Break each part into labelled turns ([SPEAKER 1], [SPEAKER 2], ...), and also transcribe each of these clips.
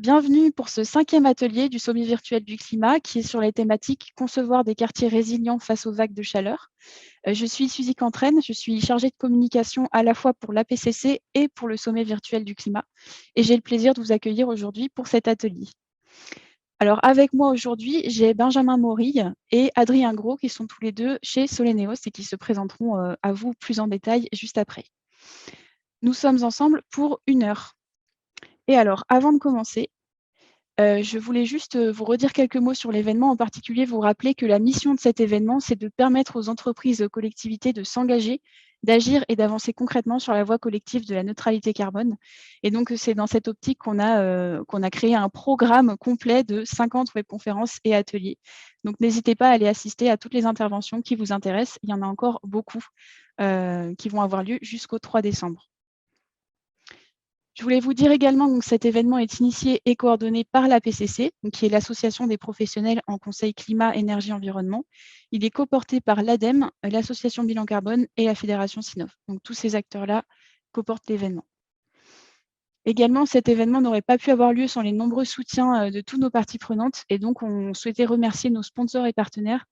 [SPEAKER 1] Bienvenue pour ce 5e atelier du sommet virtuel du climat qui est sur les thématiques concevoir des quartiers résilients face aux vagues de chaleur. Je suis Suzy Cantraine, je suis chargée de communication à la fois pour l'APCC et pour le sommet virtuel du climat. Et j'ai le plaisir de vous accueillir aujourd'hui pour cet atelier. Alors avec moi aujourd'hui, j'ai Benjamin Morille et Adrien Gros qui sont tous les deux chez Soleneos et qui se présenteront à vous plus en détail juste après. Nous sommes ensemble pour 1 heure. Et alors, avant de commencer, je voulais juste vous redire quelques mots sur l'événement, en particulier vous rappeler que la mission de cet événement, c'est de permettre aux entreprises et aux collectivités de s'engager, d'agir et d'avancer concrètement sur la voie collective de la neutralité carbone. Et donc, c'est dans cette optique qu'on a créé un programme complet de 50 webconférences et ateliers. Donc, n'hésitez pas à aller assister à toutes les interventions qui vous intéressent. Il y en a encore beaucoup qui vont avoir lieu jusqu'au 3 décembre. Je voulais vous dire également que cet événement est initié et coordonné par l'APCC, qui est l'Association des professionnels en conseil climat, énergie, environnement. Il est coporté par l'ADEME, l'Association Bilan Carbone et la Fédération Sinov. Donc tous ces acteurs-là coportent l'événement. Également, cet événement n'aurait pas pu avoir lieu sans les nombreux soutiens de toutes nos parties prenantes. Et donc, on souhaitait remercier nos sponsors et partenaires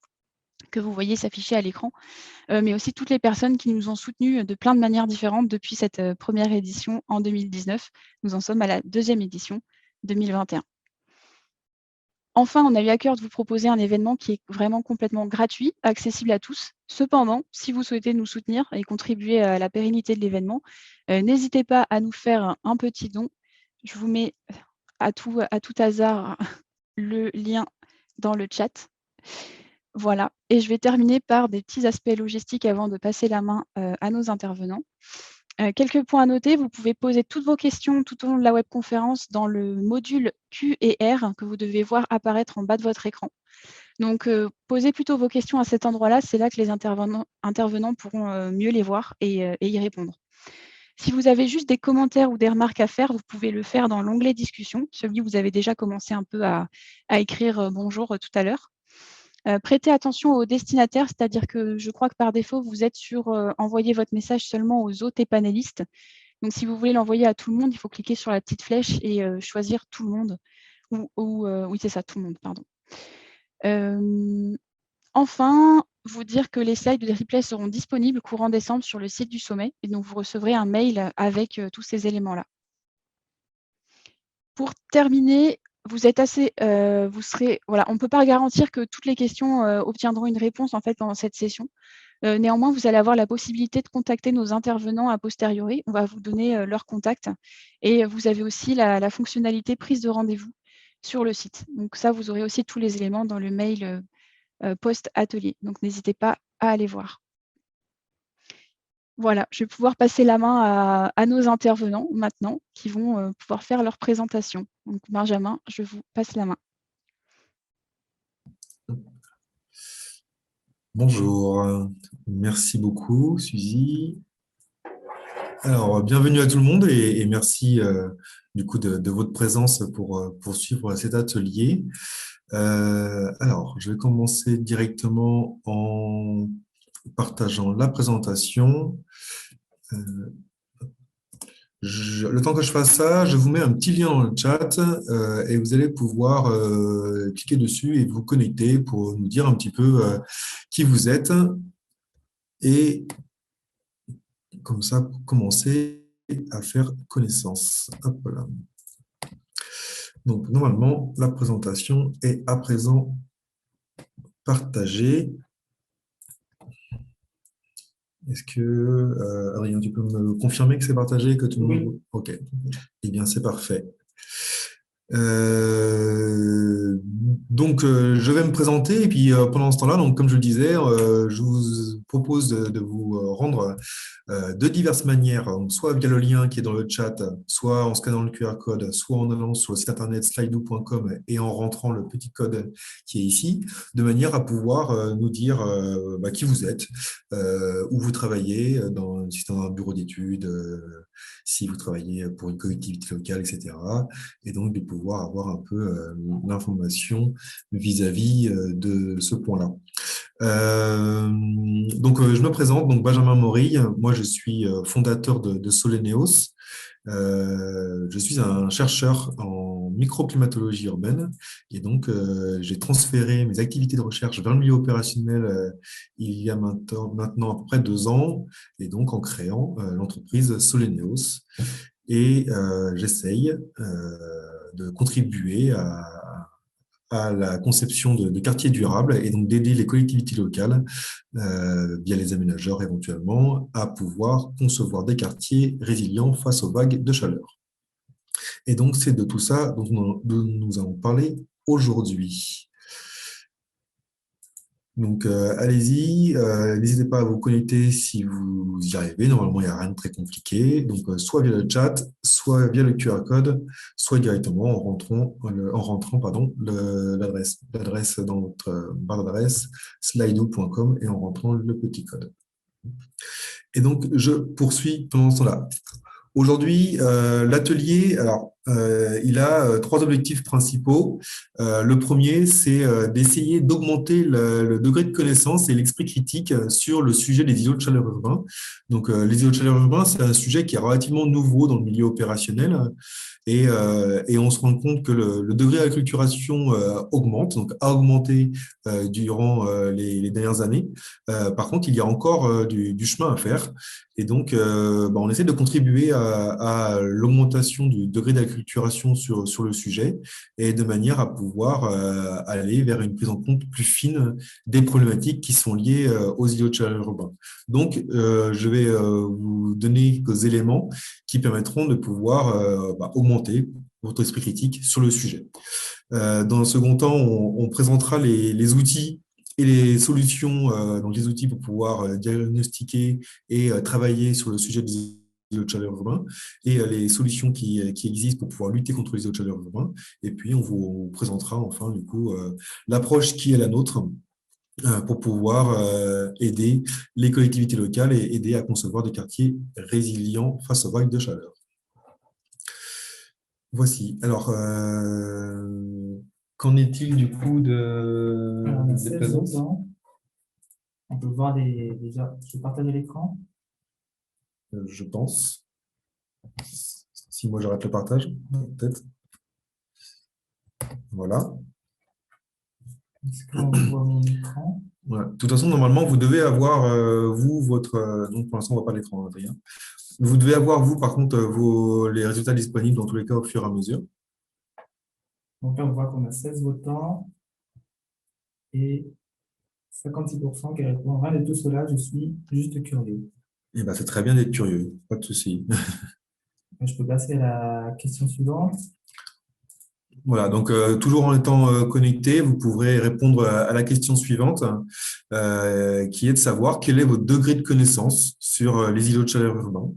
[SPEAKER 1] que vous voyez s'afficher à l'écran, mais aussi toutes les personnes qui nous ont soutenus de plein de manières différentes depuis cette première édition en 2019. Nous en sommes à la 2e édition 2021. Enfin, on a eu à cœur de vous proposer un événement qui est vraiment complètement gratuit, accessible à tous. Cependant, si vous souhaitez nous soutenir et contribuer à la pérennité de l'événement, n'hésitez pas à nous faire un petit don. Je vous mets à tout hasard le lien dans le chat. Voilà, et je vais terminer par des petits aspects logistiques avant de passer la main à nos intervenants. Quelques points à noter, vous pouvez poser toutes vos questions tout au long de la webconférence dans le module Q et R que vous devez voir apparaître en bas de votre écran. Donc, posez plutôt vos questions à cet endroit-là, c'est là que les intervenants pourront mieux les voir et y répondre. Si vous avez juste des commentaires ou des remarques à faire, vous pouvez le faire dans l'onglet discussion, celui où vous avez déjà commencé un peu à écrire bonjour tout à l'heure. Prêtez attention aux destinataires, c'est-à-dire que je crois que par défaut, vous êtes sur envoyer votre message seulement aux hôtes et panélistes. Donc, si vous voulez l'envoyer à tout le monde, il faut cliquer sur la petite flèche et choisir tout le monde. Oui, c'est ça, tout le monde, pardon. Enfin, vous dire que les slides de replay seront disponibles courant décembre sur le site du sommet et donc vous recevrez un mail avec tous ces éléments-là. Pour terminer, vous êtes assez, voilà, on ne peut pas garantir que toutes les questions obtiendront une réponse en fait pendant cette session. Néanmoins, vous allez avoir la possibilité de contacter nos intervenants a posteriori. On va vous donner leur contact et vous avez aussi la fonctionnalité prise de rendez-vous sur le site. Donc ça, vous aurez aussi tous les éléments dans le mail post-atelier. Donc n'hésitez pas à aller voir. Voilà, je vais pouvoir passer la main à nos intervenants maintenant qui vont pouvoir faire leur présentation. Donc Benjamin, je vous passe la main.
[SPEAKER 2] Bonjour, merci beaucoup Suzy. Alors, bienvenue à tout le monde et merci du coup de votre présence pour poursuivre cet atelier. Alors, je vais commencer directement en partageant la présentation. Le temps que je fasse ça, je vous mets un petit lien dans le chat et vous allez pouvoir cliquer dessus et vous connecter pour nous dire un petit peu qui vous êtes. Et comme ça, pour commencer à faire connaissance. Hop là. Donc, normalement, la présentation est à présent partagée. Est-ce que, Adrien, tu peux me confirmer que c'est partagé, que tout le monde... Oui. OK. Eh bien, c'est parfait. Donc, je vais me présenter et puis pendant ce temps-là, donc comme je le disais, je vous propose de vous rendre de diverses manières, donc soit via le lien qui est dans le chat, soit en scannant le QR code, soit en allant sur le site internet slidoo.com et en rentrant le petit code qui est ici, de manière à pouvoir nous dire qui vous êtes, où vous travaillez, si c'est dans un bureau d'études, si vous travaillez pour une collectivité locale, etc. Et donc de pouvoir avoir un peu l'information vis-à-vis de ce point-là. Donc, je me présente, donc Benjamin Morille. Moi, je suis fondateur de Soleneos. Je suis un chercheur en microclimatologie urbaine et donc j'ai transféré mes activités de recherche vers le milieu opérationnel il y a maintenant à peu près 2 ans et donc en créant l'entreprise Soleneos. Et j'essaye de contribuer à la conception de quartiers durables et donc d'aider les collectivités locales, via les aménageurs éventuellement, à pouvoir concevoir des quartiers résilients face aux vagues de chaleur. Et donc, c'est de tout ça dont nous allons parler aujourd'hui. Donc, allez-y, n'hésitez pas à vous connecter si vous y arrivez. Normalement, il n'y a rien de très compliqué. Donc, soit via le chat, soit via le QR code, soit directement en rentrant l'adresse dans votre barre d'adresse slido.com et en rentrant le petit code. Et donc, je poursuis pendant ce temps-là. Aujourd'hui, l'atelier, il a 3 objectifs principaux. Le premier, c'est d'essayer d'augmenter le degré de connaissance et l'esprit critique sur le sujet des îlots de chaleur urbains. Donc, les îlots de chaleur urbains, c'est un sujet qui est relativement nouveau dans le milieu opérationnel. Et on se rend compte que le degré d'acculturation augmente, donc a augmenté durant les dernières années. Par contre, il y a encore du chemin à faire. Et donc, on essaie de contribuer à l'augmentation du degré d'acculturation sur le sujet et de manière à pouvoir aller vers une prise en compte plus fine des problématiques qui sont liées aux îlots de chaleur urbains. Donc, je vais vous donner quelques éléments qui permettront de pouvoir augmenter votre esprit critique sur le sujet. Dans le second temps, on présentera les outils et les solutions, donc les outils pour pouvoir diagnostiquer et travailler sur le sujet des îlots de chaleur urbains et les solutions qui existent pour pouvoir lutter contre les îlots de chaleur urbains. Et puis, on vous présentera enfin, du coup, l'approche qui est la nôtre pour pouvoir aider les collectivités locales et aider à concevoir des quartiers résilients face aux vagues de chaleur. Voici. Alors, qu'en est-il du coup des présences?
[SPEAKER 3] On peut voir déjà. Je vais partager l'écran.
[SPEAKER 2] Je pense. Si moi j'arrête le partage, peut-être. Voilà.
[SPEAKER 3] Est-ce qu'on voit mon écran?
[SPEAKER 2] Voilà. De toute façon, normalement, vous devez avoir, vous, votre... donc, pour l'instant, on ne voit pas l'écran, Adrien. Vous devez avoir, vous, par contre, les résultats disponibles dans tous les cas au fur et à mesure.
[SPEAKER 3] Donc là, on voit qu'on a 16 votants et 56% qui répondent. Rien de tout cela, je suis juste curieux.
[SPEAKER 2] Eh ben, c'est très bien d'être curieux, pas de souci.
[SPEAKER 3] Je peux passer à la question suivante.
[SPEAKER 2] Voilà, donc toujours en étant connecté, vous pourrez répondre à la question suivante, qui est de savoir quel est votre degré de connaissance sur les îlots de chaleur urbains.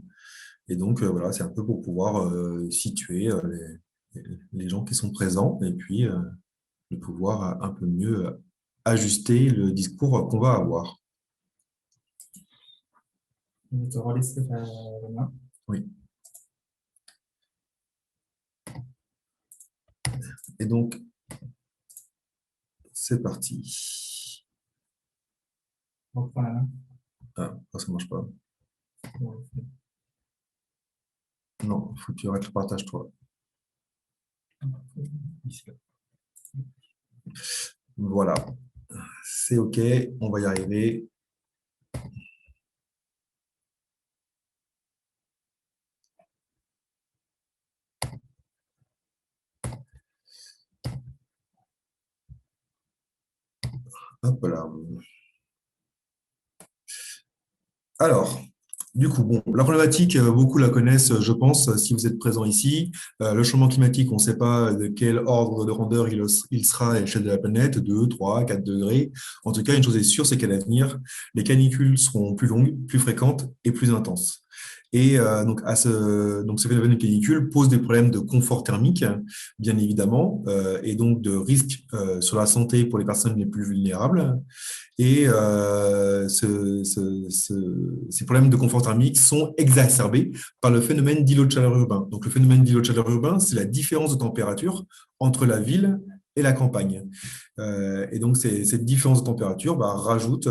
[SPEAKER 2] Et donc, voilà, c'est un peu pour pouvoir situer les gens qui sont présents et puis de pouvoir un peu mieux ajuster le discours qu'on va avoir.
[SPEAKER 3] Je vais te relaisser la main.
[SPEAKER 2] Oui. Et donc, c'est parti.
[SPEAKER 3] On reprend la main.
[SPEAKER 2] Ah, ça ne marche pas. Non, il faut que tu arrêtes le partage, toi. Voilà. C'est OK, on va y arriver. Hop là. Alors, du coup, bon, la problématique, beaucoup la connaissent, je pense, si vous êtes présent ici. Le changement climatique, on ne sait pas de quel ordre de grandeur il sera à l'échelle de la planète, 2, 3, 4 degrés. En tout cas, une chose est sûre, c'est qu'à l'avenir, les canicules seront plus longues, plus fréquentes et plus intenses. Et donc, ce phénomène de canicule pose des problèmes de confort thermique, bien évidemment, et donc de risque sur la santé pour les personnes les plus vulnérables. Et ces problèmes de confort thermique sont exacerbés par le phénomène d'îlot de chaleur urbain. Donc, le phénomène d'îlot de chaleur urbain, c'est la différence de température entre la ville et la campagne. Et donc, cette différence de température rajoute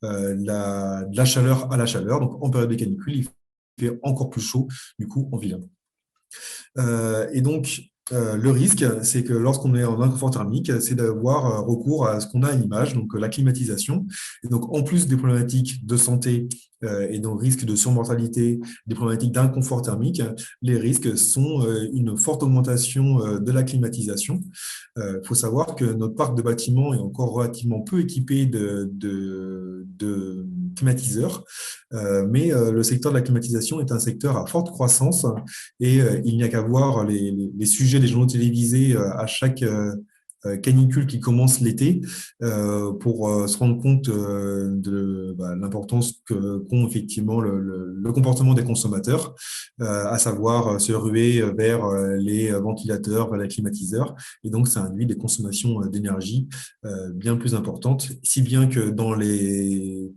[SPEAKER 2] de la chaleur à la chaleur. Donc, en période de canicule, il fait encore plus chaud, du coup, en ville. Et donc, le risque, c'est que lorsqu'on est en inconfort thermique, c'est d'avoir recours à ce qu'on a à l'image, donc la climatisation. Et donc, en plus des problématiques de santé et donc risque de surmortalité, des problématiques d'inconfort thermique, les risques sont une forte augmentation de la climatisation. Il faut savoir que notre parc de bâtiments est encore relativement peu équipé de climatiseurs, mais le secteur de la climatisation est un secteur à forte croissance et il n'y a qu'à voir les sujets des journaux télévisés à chaque canicule qui commence l'été pour se rendre compte de l'importance qu'ont effectivement le comportement des consommateurs, à savoir se ruer vers les ventilateurs, vers les climatiseurs. Et donc, ça induit des consommations d'énergie bien plus importantes, si bien que dans les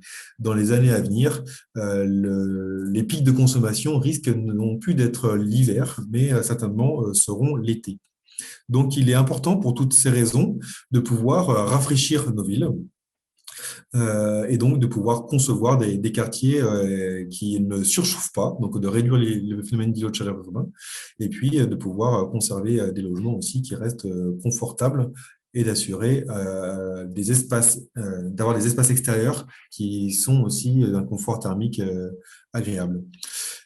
[SPEAKER 2] années à venir, les pics de consommation risquent non plus d'être l'hiver, mais certainement seront l'été. Donc, il est important pour toutes ces raisons de pouvoir rafraîchir nos villes et donc de pouvoir concevoir des quartiers qui ne surchauffent pas, donc de réduire le phénomène d'îlots de chaleur urbain, et puis de pouvoir conserver des logements aussi qui restent confortables et d'assurer d'avoir des espaces extérieurs qui sont aussi d'un confort thermique agréable.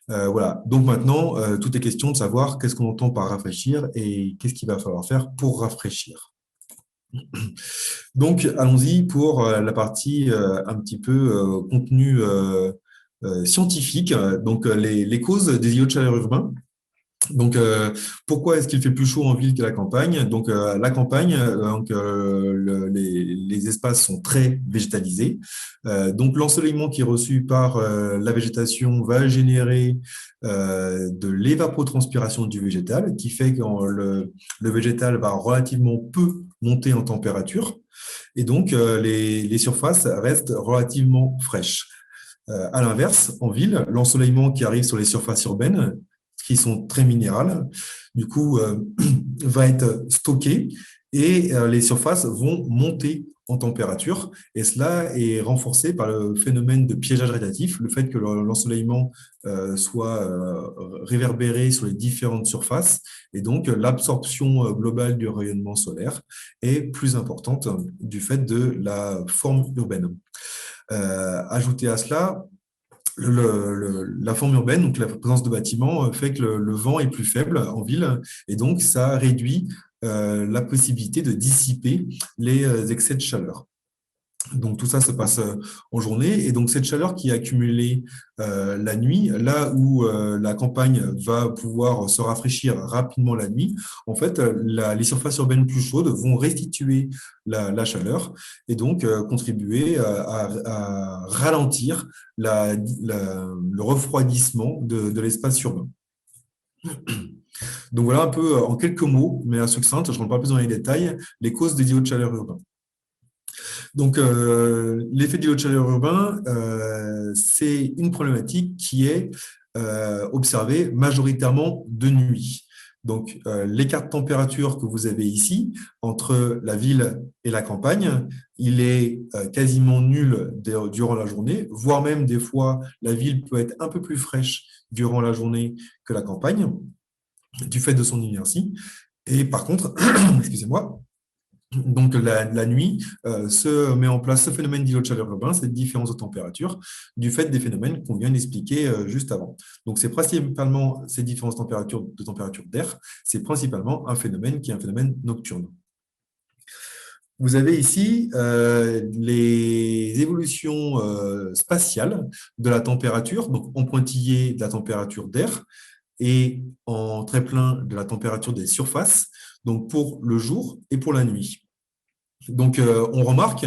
[SPEAKER 2] Voilà. Donc maintenant, tout est question de savoir qu'est-ce qu'on entend par rafraîchir et qu'est-ce qu'il va falloir faire pour rafraîchir. Donc, allons-y pour la partie un petit peu contenu scientifique. Donc, les causes des îlots de chaleur urbains. Donc, pourquoi est-ce qu'il fait plus chaud en ville qu'à la campagne? Donc, la campagne, les espaces sont très végétalisés. Donc, l'ensoleillement qui est reçu par la végétation va générer de l'évapotranspiration du végétal, qui fait que le végétal va relativement peu monter en température. Et donc, les surfaces restent relativement fraîches. À l'inverse, en ville, l'ensoleillement qui arrive sur les surfaces urbaines, qui sont très minérales, du coup, va être stocké et les surfaces vont monter en température. Et cela est renforcé par le phénomène de piégeage radiatif, le fait que l'ensoleillement soit réverbéré sur les différentes surfaces. Et donc, l'absorption globale du rayonnement solaire est plus importante du fait de la forme urbaine. Ajouté à cela, la forme urbaine, donc la présence de bâtiments, fait que le vent est plus faible en ville et donc ça réduit la possibilité de dissiper les excès de chaleur. Donc, tout ça se passe en journée. Et donc, cette chaleur qui est accumulée la nuit, là où la campagne va pouvoir se rafraîchir rapidement la nuit, en fait, les surfaces urbaines plus chaudes vont restituer la chaleur et donc contribuer à ralentir le refroidissement de l'espace urbain. Donc, voilà un peu en quelques mots, mais à succincte, je ne rentre pas plus dans les détails, les causes des îlots de chaleur urbains. Donc, l'effet d'îlot de chaleur urbain, c'est une problématique qui est observée majoritairement de nuit. Donc, l'écart de température que vous avez ici entre la ville et la campagne, il est quasiment nul durant la journée, voire même des fois, la ville peut être un peu plus fraîche durant la journée que la campagne, du fait de son inertie. Et par contre, excusez-moi, donc, la nuit se met en place ce phénomène d'îlot de chaleur urbain, cette différence de température, du fait des phénomènes qu'on vient d'expliquer juste avant. Donc, c'est principalement ces différences de température d'air, c'est principalement un phénomène qui est un phénomène nocturne. Vous avez ici les évolutions spatiales de la température, donc en pointillé de la température d'air et en trait plein de la température des surfaces, donc pour le jour et pour la nuit. Donc, on remarque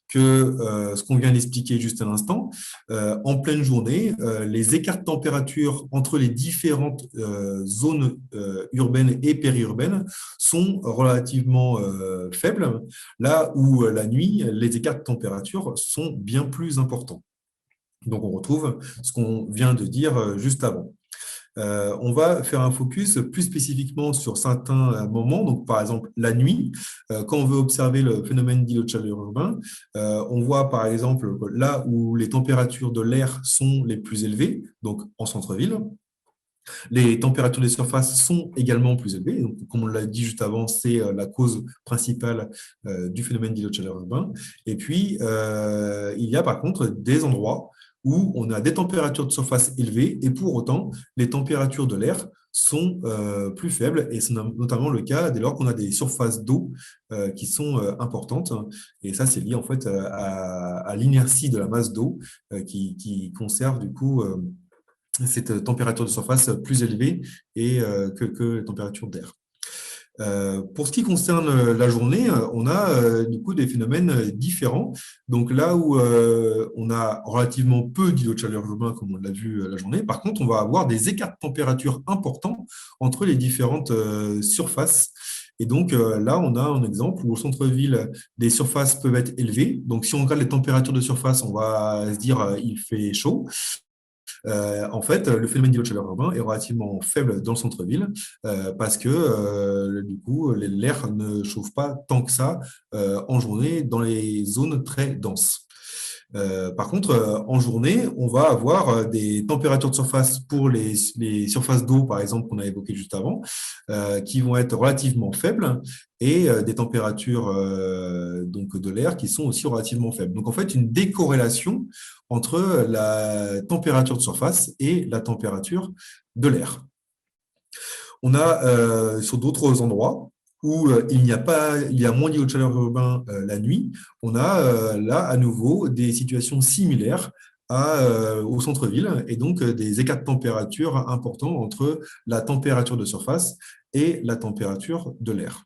[SPEAKER 2] que ce qu'on vient d'expliquer juste à l'instant, en pleine journée, les écarts de température entre les différentes zones urbaines et périurbaines sont relativement faibles, là où la nuit, les écarts de température sont bien plus importants. Donc, on retrouve ce qu'on vient de dire juste avant. On va faire un focus plus spécifiquement sur certains moments, donc par exemple la nuit, quand on veut observer le phénomène d'îlot de chaleur urbain, on voit par exemple là où les températures de l'air sont les plus élevées, donc en centre-ville, Les températures des surfaces sont également plus élevées. Donc, comme on l'a dit juste avant, c'est la cause principale du phénomène d'îlot de chaleur urbain. Et puis, il y a par contre des endroits où on a des températures de surface élevées et pour autant, les températures de l'air sont plus faibles. Et c'est notamment le cas dès lors qu'on a des surfaces d'eau qui sont importantes. Et ça, c'est lié en fait à l'inertie de la masse d'eau qui conserve du coup cette température de surface plus élevée que les températures d'air. Pour ce qui concerne la journée, on a du coup des phénomènes différents. Donc là où on a relativement peu d'îlots de chaleur urbains, comme on l'a vu la journée, par contre, on va avoir des écarts de température importants entre les différentes surfaces. Et donc là, on a un exemple où au centre-ville, des surfaces peuvent être élevées. Donc si on regarde les températures de surface, on va se dire il fait chaud. En fait, le phénomène d'îlot de chaleur urbain est relativement faible dans le centre-ville parce que du coup, l'air ne chauffe pas tant que ça en journée dans les zones très denses. Par contre, en journée, on va avoir des températures de surface pour les surfaces d'eau, par exemple, qu'on a évoquées juste avant, qui vont être relativement faibles et des températures donc de l'air qui sont aussi relativement faibles. Donc, en fait, une décorrélation entre la température de surface et la température de l'air. On a sur d'autres endroits où il y a moins d'îlots de chaleur urbain la nuit, on a là à nouveau des situations similaires au centre-ville et donc des écarts de température importants entre la température de surface et la température de l'air.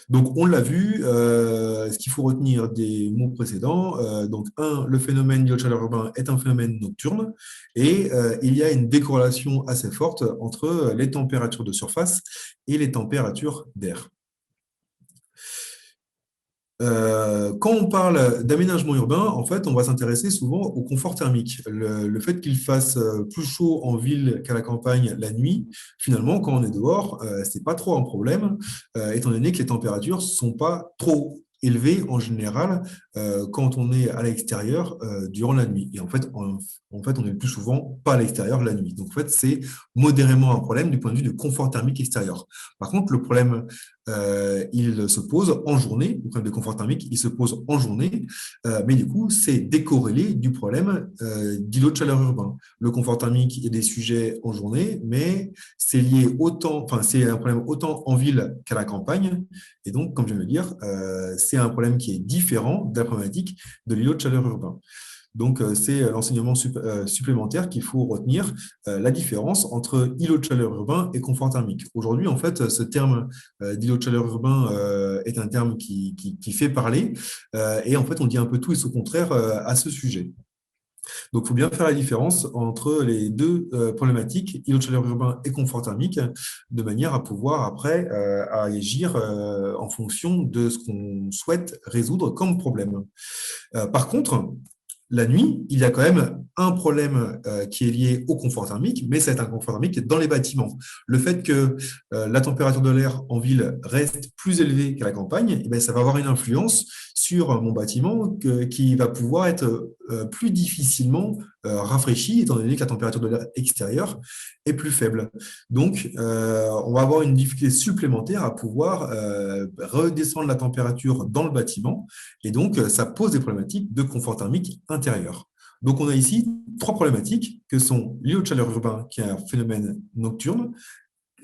[SPEAKER 2] Donc, on l'a vu, ce qu'il faut retenir des mots précédents. Donc, le phénomène d'îlot de chaleur urbain est un phénomène nocturne et il y a une décorrélation assez forte entre les températures de surface et les températures d'air. Quand on parle d'aménagement urbain, en fait, on va s'intéresser souvent au confort thermique. Le fait qu'il fasse plus chaud en ville qu'à la campagne la nuit, finalement, quand on est dehors, c'est pas trop un problème, étant donné que les températures sont pas trop élevées en général quand on est à l'extérieur durant la nuit. Et en fait, on est plus souvent pas à l'extérieur la nuit. Donc, en fait, c'est modérément un problème du point de vue du confort thermique extérieur. Par contre, le problème il se pose en journée, le problème de confort thermique, il se pose en journée, mais du coup, c'est décorrélé du problème d'îlot de chaleur urbain. Le confort thermique, il y a des sujets en journée, mais c'est lié autant, enfin, c'est un problème autant en ville qu'à la campagne, et donc, comme je viens de le dire, c'est un problème qui est différent de la problématique de l'îlot de chaleur urbain. Donc, c'est l'enseignement supplémentaire qu'il faut retenir, la différence entre îlot de chaleur urbain et confort thermique. Aujourd'hui, en fait, ce terme d'îlot de chaleur urbain est un terme qui fait parler et en fait, on dit un peu tout et son contraire à ce sujet. Donc, il faut bien faire la différence entre les deux problématiques, îlot de chaleur urbain et confort thermique, de manière à pouvoir après agir en fonction de ce qu'on souhaite résoudre comme problème. Par contre, la nuit, il y a quand même un problème qui est lié au confort thermique, mais c'est un confort thermique dans les bâtiments. Le fait que la température de l'air en ville reste plus élevée qu'à la campagne, eh bien, ça va avoir une influence sur mon bâtiment qui va pouvoir être plus difficilement rafraîchi, étant donné que la température de l'air extérieur est plus faible. Donc, on va avoir une difficulté supplémentaire à pouvoir redescendre la température dans le bâtiment, et donc ça pose des problématiques de confort thermique intérieur. Donc, on a ici trois problématiques que sont l'îlot de chaleur urbain, qui est un phénomène nocturne,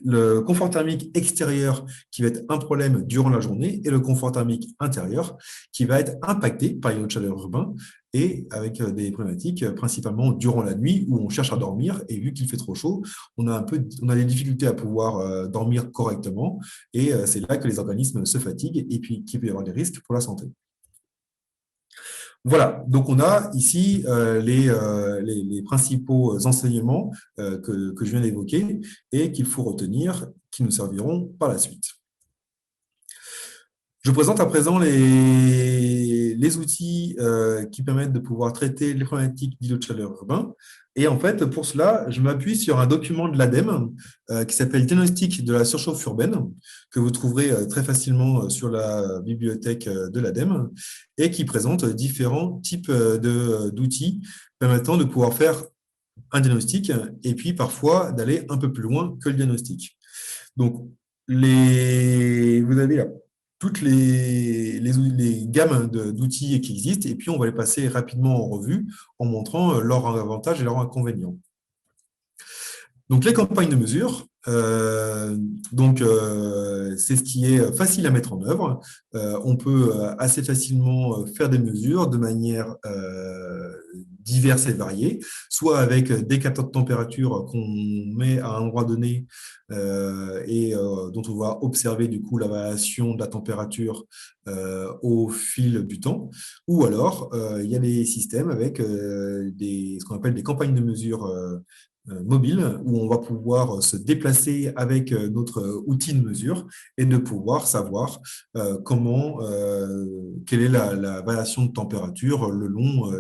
[SPEAKER 2] le confort thermique extérieur qui va être un problème durant la journée et le confort thermique intérieur qui va être impacté par l'îlot de chaleur urbain et avec des problématiques principalement durant la nuit où on cherche à dormir et vu qu'il fait trop chaud, on a des difficultés à pouvoir dormir correctement et c'est là que les organismes se fatiguent et puis qu'il peut y avoir des risques pour la santé. Voilà, donc on a ici les principaux enseignements que je viens d'évoquer et qu'il faut retenir, qui nous serviront par la suite. Je présente à présent les outils qui permettent de pouvoir traiter les problématiques d'îlot de chaleur urbain. Et en fait, pour cela, je m'appuie sur un document de l'ADEME qui s'appelle Diagnostic de la surchauffe urbaine, que vous trouverez très facilement sur la bibliothèque de l'ADEME et qui présente différents types d'outils permettant de pouvoir faire un diagnostic et puis parfois d'aller un peu plus loin que le diagnostic. Donc, vous avez là toutes les gammes d'outils qui existent et puis on va les passer rapidement en revue en montrant leurs avantages et leurs inconvénients. Donc, les campagnes de mesure, c'est ce qui est facile à mettre en œuvre. On peut assez facilement faire des mesures de manière diverses et variées, soit avec des capteurs de température qu'on met à un endroit donné dont on va observer du coup la variation de la température au fil du temps, ou alors il y a des systèmes avec ce qu'on appelle des campagnes de mesure mobile où on va pouvoir se déplacer avec notre outil de mesure et de pouvoir savoir quelle est la variation de température le long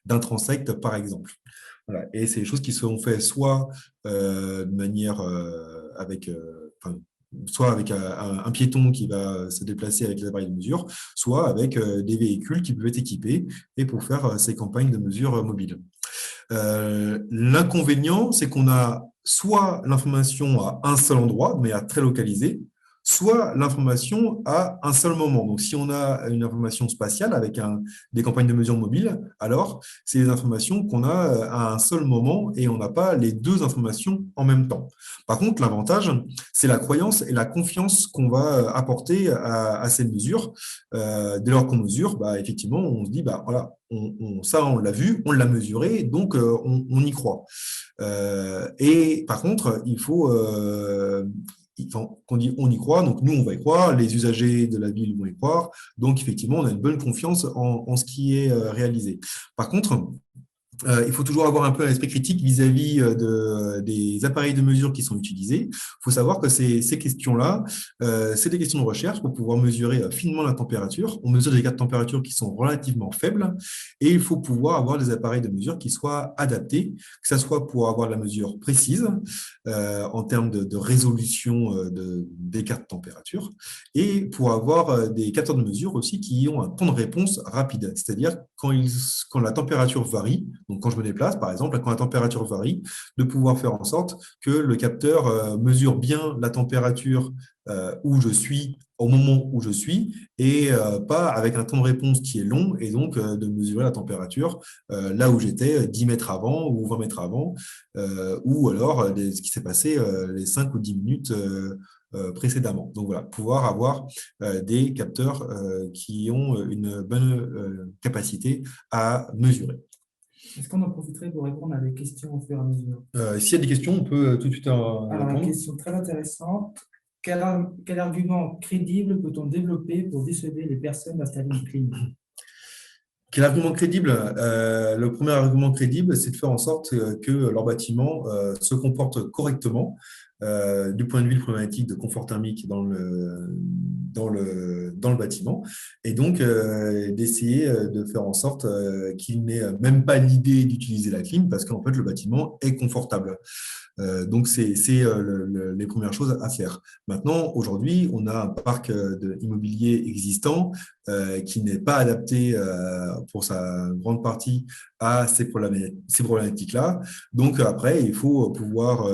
[SPEAKER 2] d'un transect, par exemple. Voilà. Et c'est des choses qui sont faites soit de manière soit avec un piéton qui va se déplacer avec les appareils de mesure, soit avec des véhicules qui peuvent être équipés et pour faire ces campagnes de mesure mobiles. L'inconvénient, c'est qu'on a soit l'information à un seul endroit, mais à très localisé, soit l'information à un seul moment. Donc, si on a une information spatiale avec des campagnes de mesure mobiles, alors c'est des informations qu'on a à un seul moment et on n'a pas les deux informations en même temps. Par contre, l'avantage, c'est la croyance et la confiance qu'on va apporter à ces mesures. Dès lors qu'on mesure, effectivement, on se dit, voilà, ça, on l'a vu, on l'a mesuré, donc on y croit. Et par contre, il faut qu'on dit on y croit, donc nous on va y croire, les usagers de la ville vont y croire, donc effectivement on a une bonne confiance en ce qui est réalisé. Par contre, il faut toujours avoir un peu un esprit critique vis-à-vis des appareils de mesure qui sont utilisés. Il faut savoir que ces questions-là, c'est des questions de recherche pour pouvoir mesurer finement la température. On mesure des cas de température qui sont relativement faibles et il faut pouvoir avoir des appareils de mesure qui soient adaptés, que ce soit pour avoir la mesure précise en termes de résolution des cas de température et pour avoir des capteurs de mesure aussi qui ont un temps de réponse rapide, c'est-à-dire quand la température varie, donc quand je me déplace, par exemple, quand la température varie, de pouvoir faire en sorte que le capteur mesure bien la température où je suis au moment où je suis et pas avec un temps de réponse qui est long et donc de mesurer la température là où j'étais 10 mètres avant ou 20 mètres avant ou alors ce qui s'est passé les 5 ou 10 minutes précédemment. Donc voilà, pouvoir avoir des capteurs qui ont une bonne capacité à mesurer.
[SPEAKER 3] Est-ce qu'on en profiterait pour répondre à des questions au fur et à mesure?
[SPEAKER 2] S'il y a des questions, on peut tout de suite
[SPEAKER 3] Alors,
[SPEAKER 2] répondre.
[SPEAKER 3] une question très intéressante. Quel argument crédible peut-on développer pour dissuader les personnes d'installer une clim?
[SPEAKER 2] Quel argument crédible? Le premier argument crédible, c'est de faire en sorte que leur bâtiment se comporte correctement du point de vue problématique de confort thermique dans le bâtiment et donc d'essayer de faire en sorte qu'il n'ait même pas l'idée d'utiliser la clim parce qu'en fait, le bâtiment est confortable. Donc, c'est les premières choses à faire. Maintenant, aujourd'hui, on a un parc immobilier existant qui n'est pas adapté pour sa grande partie à ces problématiques-là. Donc, après, il faut pouvoir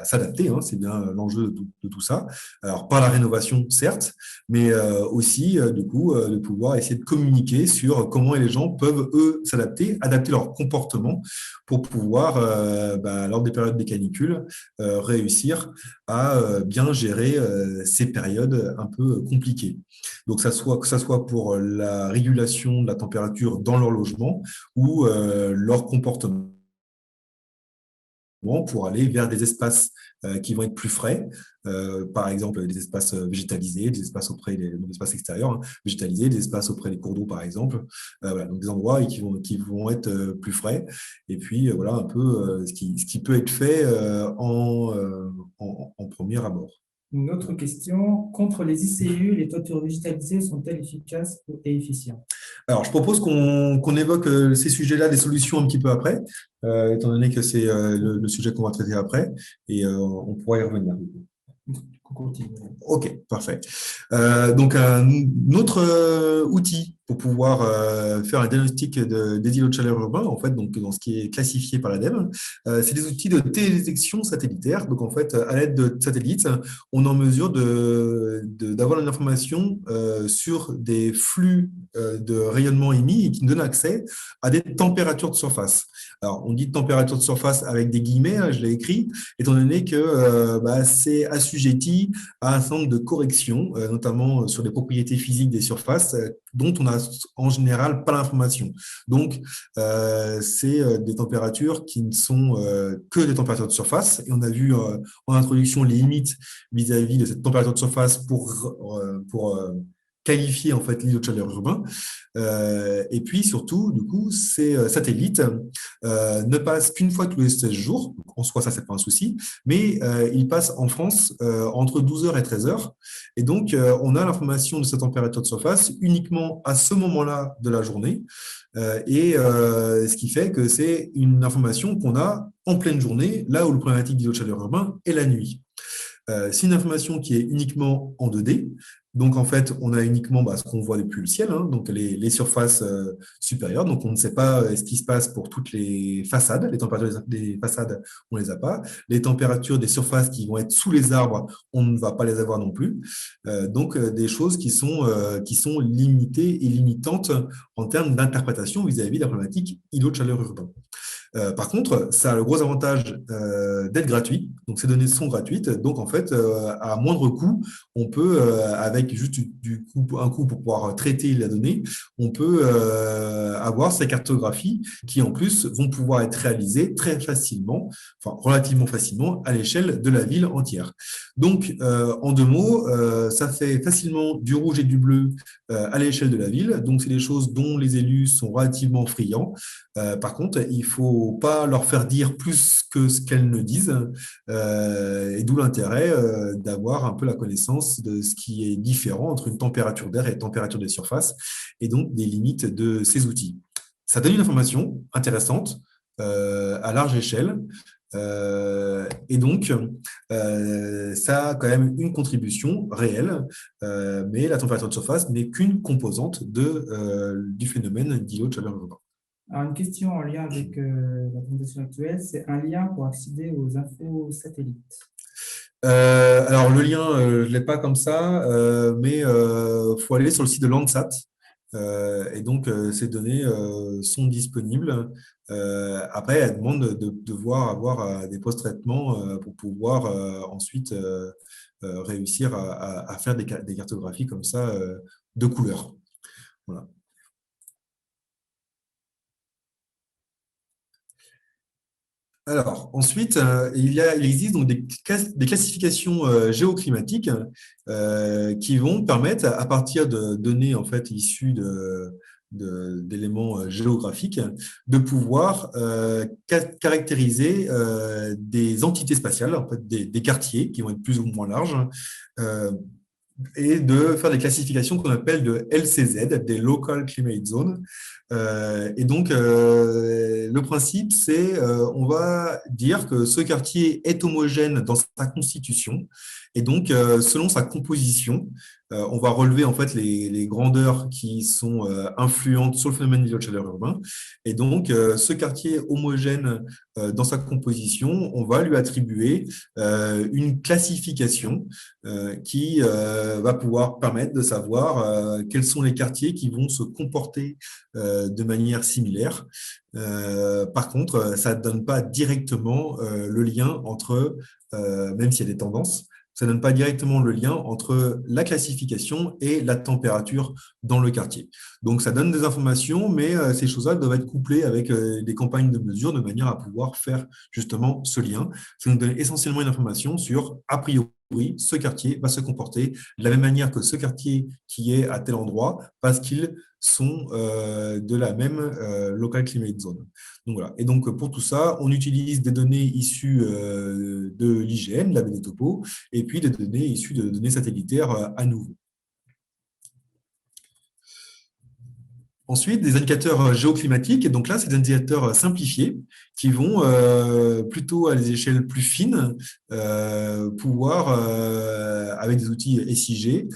[SPEAKER 2] s'adapter. Hein, c'est bien l'enjeu de tout ça. Alors, par la rénovation, certes, mais aussi, du coup, de pouvoir essayer de communiquer sur comment les gens peuvent, eux, s'adapter, adapter leur comportement pour pouvoir, lors des périodes des canicules, réussir à bien gérer ces périodes un peu compliquées. Donc, que ça soit pour la régulation de la température dans leur logement ou leur comportement pour aller vers des espaces qui vont être plus frais, par exemple des espaces végétalisés, des espaces des espaces extérieurs, hein, végétalisés, des espaces auprès des cours d'eau, par exemple, voilà, donc des endroits qui vont être plus frais. Et puis, voilà un peu ce qui peut être fait en premier abord.
[SPEAKER 3] Une autre question. Contre les ICU, les toitures végétalisées sont-elles efficaces et efficientes?
[SPEAKER 2] Alors, je propose qu'on évoque ces sujets-là, des solutions un petit peu après, étant donné que c'est le sujet qu'on va traiter après, et on pourra y revenir.
[SPEAKER 3] On continue.
[SPEAKER 2] Ok, parfait. Donc, un autre outil pour pouvoir faire un diagnostic des îlots de chaleur urbains, en fait, donc dans ce qui est classifié par l'ADEME, c'est des outils de télédétection satellitaire. Donc, en fait, à l'aide de satellites, on est en mesure d'avoir une information sur des flux de rayonnement émis et qui nous donne accès à des températures de surface. Alors, on dit température de surface avec des guillemets, hein, je l'ai écrit, étant donné que c'est assujetti à un certain nombre de corrections, notamment sur les propriétés physiques des surfaces, dont on n'a en général pas l'information. Donc, c'est des températures qui ne sont que des températures de surface. Et on a vu en introduction les limites vis-à-vis de cette température de surface pour qualifier en fait l'îlot de chaleur urbain. Et puis surtout, du coup, ces satellites ne passent qu'une fois tous les 16 jours. En soi, ça, c'est pas un souci. Mais ils passent en France entre 12 heures et 13 heures. Et donc, on a l'information de cette température de surface uniquement à ce moment-là de la journée. Ce qui fait que c'est une information qu'on a en pleine journée, là où le problématique d'îlot de chaleur urbain est la nuit. C'est une information qui est uniquement en 2D. Donc, en fait, on a uniquement ce qu'on voit depuis le ciel, hein, donc les surfaces supérieures. Donc, on ne sait pas ce qui se passe pour toutes les façades. Les températures des façades, on ne les a pas. Les températures des surfaces qui vont être sous les arbres, on ne va pas les avoir non plus. Donc, des choses qui sont limitées et limitantes en termes d'interprétation vis-à-vis de la problématique îlot de chaleur urbain. Par contre, ça a le gros avantage d'être gratuit. Donc, ces données sont gratuites. Donc, en fait, à moindre coût, on peut, avec juste un coût pour pouvoir traiter la donnée, on peut avoir ces cartographies qui, en plus, vont pouvoir être réalisées très facilement, enfin, relativement facilement, à l'échelle de la ville entière. Donc, en deux mots, ça fait facilement du rouge et du bleu à l'échelle de la ville. Donc, c'est des choses dont les élus sont relativement friands. Par contre, il ne faut pas leur faire dire plus que ce qu'elles ne disent, et d'où l'intérêt d'avoir un peu la connaissance de ce qui est différent entre une température d'air et une température des surfaces, et donc des limites de ces outils. Ça donne une information intéressante à large échelle, et donc ça a quand même une contribution réelle, mais la température de surface n'est qu'une composante du phénomène d'îlot de chaleur urbain.
[SPEAKER 3] Alors, une question en lien avec la présentation actuelle, c'est un lien pour accéder aux infos satellites.
[SPEAKER 2] Alors, le lien, je ne l'ai pas comme ça, mais il faut aller sur le site de Landsat. Et donc, ces données sont disponibles. Après, elles demandent de devoir avoir des post-traitements pour pouvoir ensuite réussir à faire des cartographies comme ça de couleurs. Voilà. Alors, ensuite, il existe donc des classifications géoclimatiques qui vont permettre, à partir de données en fait issues d'éléments géographiques, de pouvoir caractériser des entités spatiales, en fait, des quartiers qui vont être plus ou moins larges, et de faire des classifications qu'on appelle de LCZ, des Local Climate Zones. Et donc, le principe, c'est on va dire que ce quartier est homogène dans sa constitution, et donc, selon sa composition, on va relever en fait les grandeurs qui sont influentes sur le phénomène d'îlot de chaleur urbain. Et donc, ce quartier homogène dans sa composition, on va lui attribuer une classification qui va pouvoir permettre de savoir quels sont les quartiers qui vont se comporter de manière similaire. Par contre, ça ne donne pas directement le lien entre, même s'il y a des tendances, ça ne donne pas directement le lien entre la classification et la température dans le quartier. Donc, ça donne des informations, mais ces choses-là doivent être couplées avec des campagnes de mesure de manière à pouvoir faire justement ce lien. Ça nous donne essentiellement une information sur, a priori, ce quartier va se comporter de la même manière que ce quartier qui est à tel endroit, parce qu'ils sont de la même local climate zone. Donc voilà. Et donc pour tout ça, on utilise des données issues de l'IGN, de la BD Topo, et puis des données issues de données satellitaires à nouveau. Ensuite, des indicateurs géoclimatiques. Et donc là, c'est des indicateurs simplifiés qui vont plutôt à des échelles plus fines pouvoir, avec des outils SIG,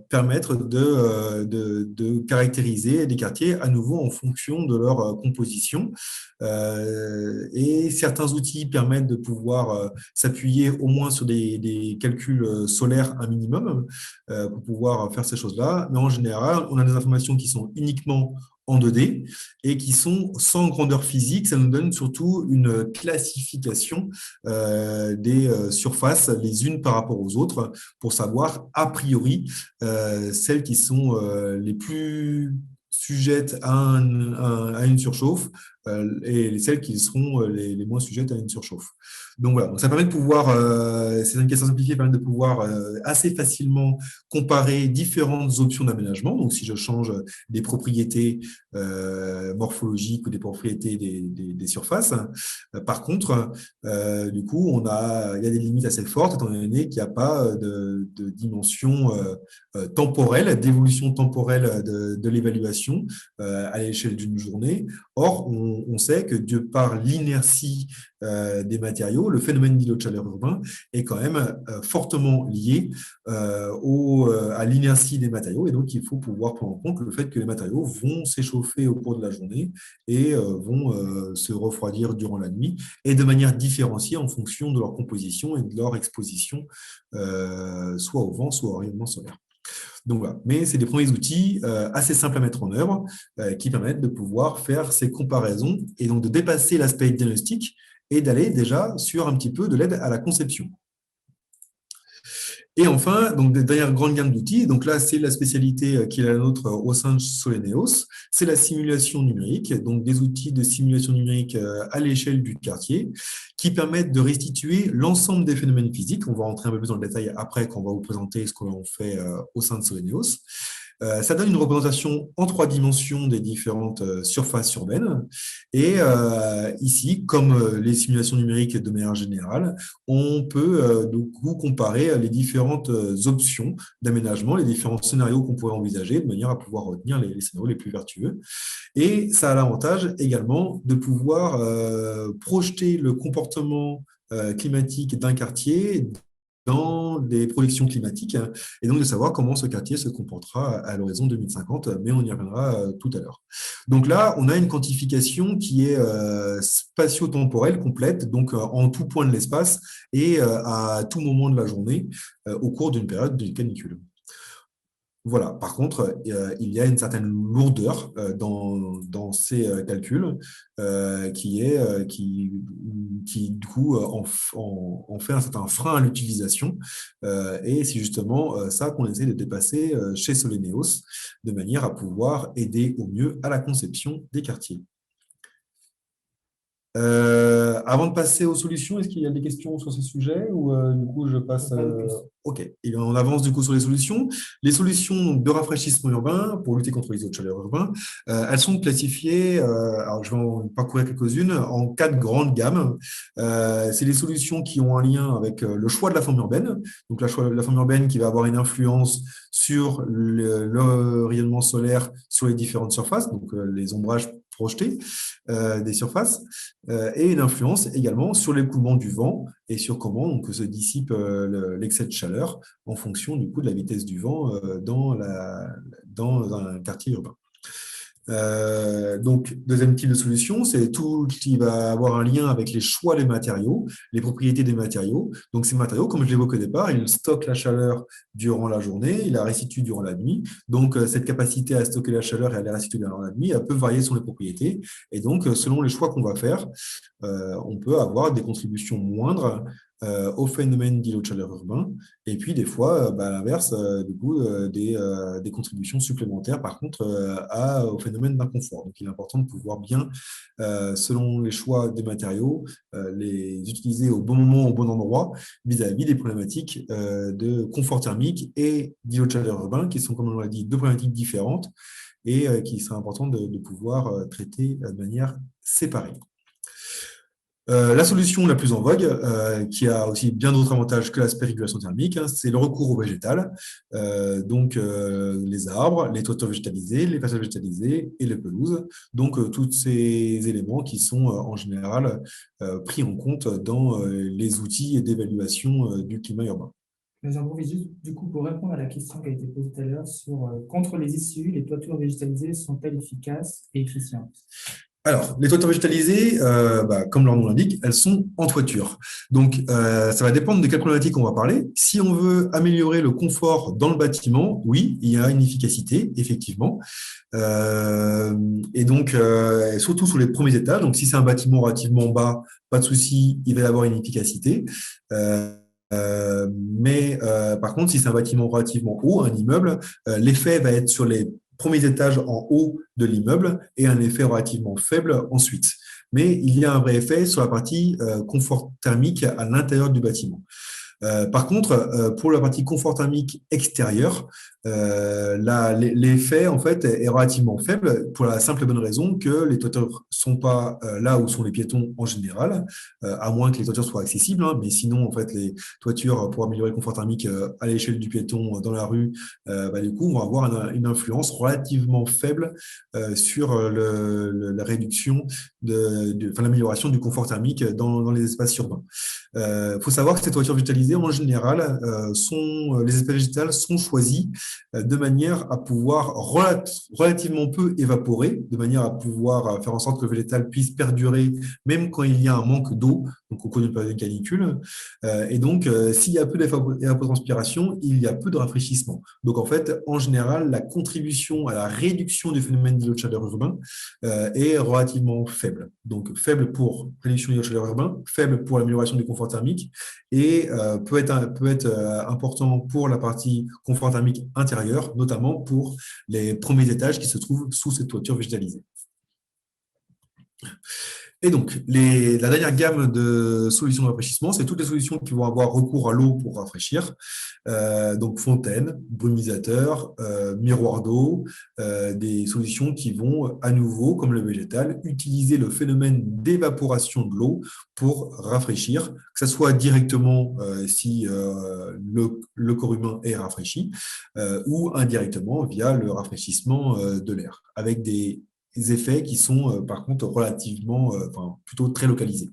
[SPEAKER 2] permettre de caractériser des quartiers à nouveau en fonction de leur composition. Et certains outils permettent de pouvoir s'appuyer au moins sur des calculs solaires un minimum pour pouvoir faire ces choses-là. Mais en général, on a des informations qui sont uniquement en 2D et qui sont sans grandeur physique. Ça nous donne surtout une classification des surfaces les unes par rapport aux autres pour savoir a priori celles qui sont les plus sujettes à une surchauffe et celles qui seront les moins sujettes à une surchauffe. Donc voilà, donc ça permet de pouvoir, ces indications simplifiées permettent de pouvoir assez facilement comparer différentes options d'aménagement. Donc si je change des propriétés morphologiques ou des propriétés des surfaces. Par contre, du coup, il y a des limites assez fortes étant donné qu'il n'y a pas de dimension temporelle, d'évolution temporelle de l'évaluation à l'échelle d'une journée. Or, on sait que de par l'inertie des matériaux, le phénomène d'îlot de chaleur urbain est quand même fortement lié à l'inertie des matériaux. Et donc, il faut pouvoir prendre en compte le fait que les matériaux vont s'échauffer au cours de la journée et vont se refroidir durant la nuit et de manière différenciée en fonction de leur composition et de leur exposition, soit au vent, soit au rayonnement solaire. Donc voilà. Mais c'est des premiers outils assez simples à mettre en œuvre qui permettent de pouvoir faire ces comparaisons et donc de dépasser l'aspect diagnostic et d'aller déjà sur un petit peu de l'aide à la conception. Et enfin, donc des dernières grandes gammes d'outils, donc là c'est la spécialité qui est la nôtre au sein de Soleneos, c'est la simulation numérique, donc des outils de simulation numérique à l'échelle du quartier qui permettent de restituer l'ensemble des phénomènes physiques. On va rentrer un peu plus dans le détail après quand on va vous présenter ce qu'on fait au sein de Soleneos. Ça donne une représentation en 3 dimensions des différentes surfaces urbaines. Et ici, comme les simulations numériques de manière générale, on peut du coup comparer les différentes options d'aménagement, les différents scénarios qu'on pourrait envisager de manière à pouvoir retenir les scénarios les plus vertueux. Et ça a l'avantage également de pouvoir projeter le comportement climatique d'un quartier dans des projections climatiques et donc de savoir comment ce quartier se comportera à l'horizon 2050, mais on y reviendra tout à l'heure. Donc là, on a une quantification qui est spatio-temporelle complète, donc en tout point de l'espace et à tout moment de la journée au cours d'une période de canicule. Voilà. Par contre, il y a une certaine lourdeur dans ces calculs qui du coup, en fait un certain frein à l'utilisation. Et c'est justement ça qu'on essaie de dépasser chez Soleneos, de manière à pouvoir aider au mieux à la conception des quartiers. Avant de passer aux solutions, est-ce qu'il y a des questions sur ces sujets ou du coup je passe OK. Et on avance du coup sur les solutions. Les solutions de rafraîchissement urbain pour lutter contre les eaux de chaleur urbain, elles sont classifiées, alors je vais en parcourir quelques-unes, en 4 grandes gammes. C'est les solutions qui ont un lien avec le choix de la forme urbaine. Donc la forme urbaine qui va avoir une influence sur le rayonnement solaire sur les différentes surfaces, donc les ombrages projetés des surfaces, et une influence également sur l'écoulement du vent et sur comment donc, se dissipe l'excès de chaleur en fonction du coup de la vitesse du vent dans un quartier urbain. Donc, deuxième type de solution, c'est tout qui va avoir un lien avec les choix des matériaux, les propriétés des matériaux. Donc, ces matériaux, comme je l'évoquais au départ, ils stockent la chaleur durant la journée, ils la restituent durant la nuit. Donc, cette capacité à stocker la chaleur et à la restituer durant la nuit, elle peut varier selon les propriétés. Et donc, selon les choix qu'on va faire, on peut avoir des contributions moindres au phénomène d'îlot de chaleur urbain, et puis des fois, à l'inverse, du coup, des contributions supplémentaires, par contre, au phénomène d'inconfort. Donc, il est important de pouvoir bien, selon les choix des matériaux, les utiliser au bon moment, au bon endroit, vis-à-vis des problématiques de confort thermique et d'îlot de chaleur urbain, qui sont, comme on l'a dit, 2 problématiques différentes et qui sont importantes de pouvoir traiter de manière séparée. La solution la plus en vogue, qui a aussi bien d'autres avantages que l'aspect régulation thermique, hein, c'est le recours au végétal. Les arbres, les toitures végétalisées, les façades végétalisées et les pelouses. Donc, tous ces éléments qui sont en général pris en compte dans les outils d'évaluation du climat urbain.
[SPEAKER 3] Mais j'en profite juste du coup pour répondre à la question qui a été posée tout à l'heure sur contre les issues, les toitures végétalisées sont-elles efficaces et efficientes?
[SPEAKER 2] Alors, les toitures végétalisées, comme leur nom l'indique, elles sont en toiture. Donc, ça va dépendre de quelle problématique on va parler. Si on veut améliorer le confort dans le bâtiment, oui, il y a une efficacité, effectivement. Et donc, surtout sur les premiers étages. Donc, si c'est un bâtiment relativement bas, pas de souci, il va y avoir une efficacité. Par contre, si c'est un bâtiment relativement haut, un immeuble, l'effet va être sur les premiers étages en haut de l'immeuble et un effet relativement faible ensuite. Mais il y a un vrai effet sur la partie confort thermique à l'intérieur du bâtiment. Par contre, pour la partie confort thermique extérieur, l'effet en fait est relativement faible pour la simple et bonne raison que les toitures sont pas là où sont les piétons en général, à moins que les toitures soient accessibles. Hein, mais sinon, en fait, les toitures pour améliorer le confort thermique à l'échelle du piéton dans la rue, du coup, vont avoir une influence relativement faible sur la réduction l'amélioration du confort thermique dans les espaces urbains. Faut savoir que ces toitures végétalisées, en général, les espaces végétales sont choisis de manière à pouvoir relativement peu évaporer, de manière à pouvoir faire en sorte que le végétal puisse perdurer, même quand il y a un manque d'eau, donc au cours d'une période de canicule. Et donc, s'il y a peu d'évapotranspiration, il y a peu de rafraîchissement. Donc, en fait, en général, la contribution à la réduction du phénomène d'îlot de chaleur urbain est relativement faible. Donc, faible pour réduction de l'îlot de chaleur urbain, faible pour l'amélioration du confort thermique et peut être important pour la partie confort thermique intérieur, notamment pour les premiers étages qui se trouvent sous cette toiture végétalisée. Et donc, la dernière gamme de solutions de rafraîchissement, c'est toutes les solutions qui vont avoir recours à l'eau pour rafraîchir. Donc, fontaine, brumisateur, miroir d'eau, des solutions qui vont à nouveau, comme le végétal, utiliser le phénomène d'évaporation de l'eau pour rafraîchir, que ce soit directement si le corps humain est rafraîchi, ou indirectement via le rafraîchissement de l'air, avec des effets qui sont par contre relativement, plutôt très localisés.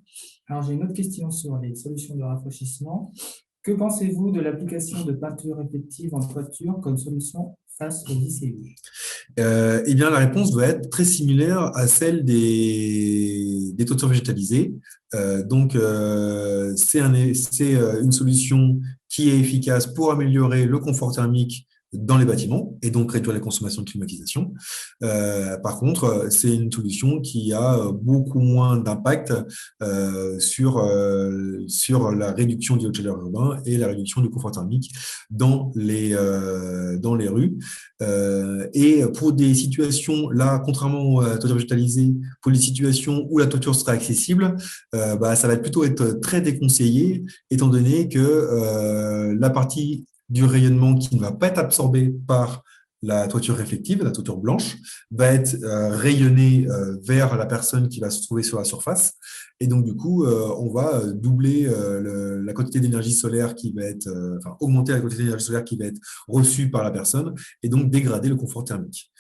[SPEAKER 3] Alors, j'ai une autre question sur les solutions de rafraîchissement. Que pensez-vous de l'application de peinture effective en toiture comme solution face aux ICU?
[SPEAKER 2] Eh bien, la réponse doit être très similaire à celle des toitures végétalisées. C'est une solution qui est efficace pour améliorer le confort thermique dans les bâtiments et donc réduire les consommations de climatisation. Par contre, c'est une solution qui a beaucoup moins d'impact sur la réduction du chaleur urbain et la réduction du confort thermique dans les rues. Et pour des situations, là, contrairement à la toiture végétalisée, pour les situations où la toiture sera accessible, ça va plutôt être très déconseillé, étant donné que la partie du rayonnement qui ne va pas être absorbé par la toiture réflective, la toiture blanche, va être rayonnée vers la personne qui va se trouver sur la surface. Et donc, du coup, on va doubler la quantité d'énergie solaire qui va être, augmenter la quantité d'énergie solaire qui va être reçue par la personne et donc dégrader le confort thermique.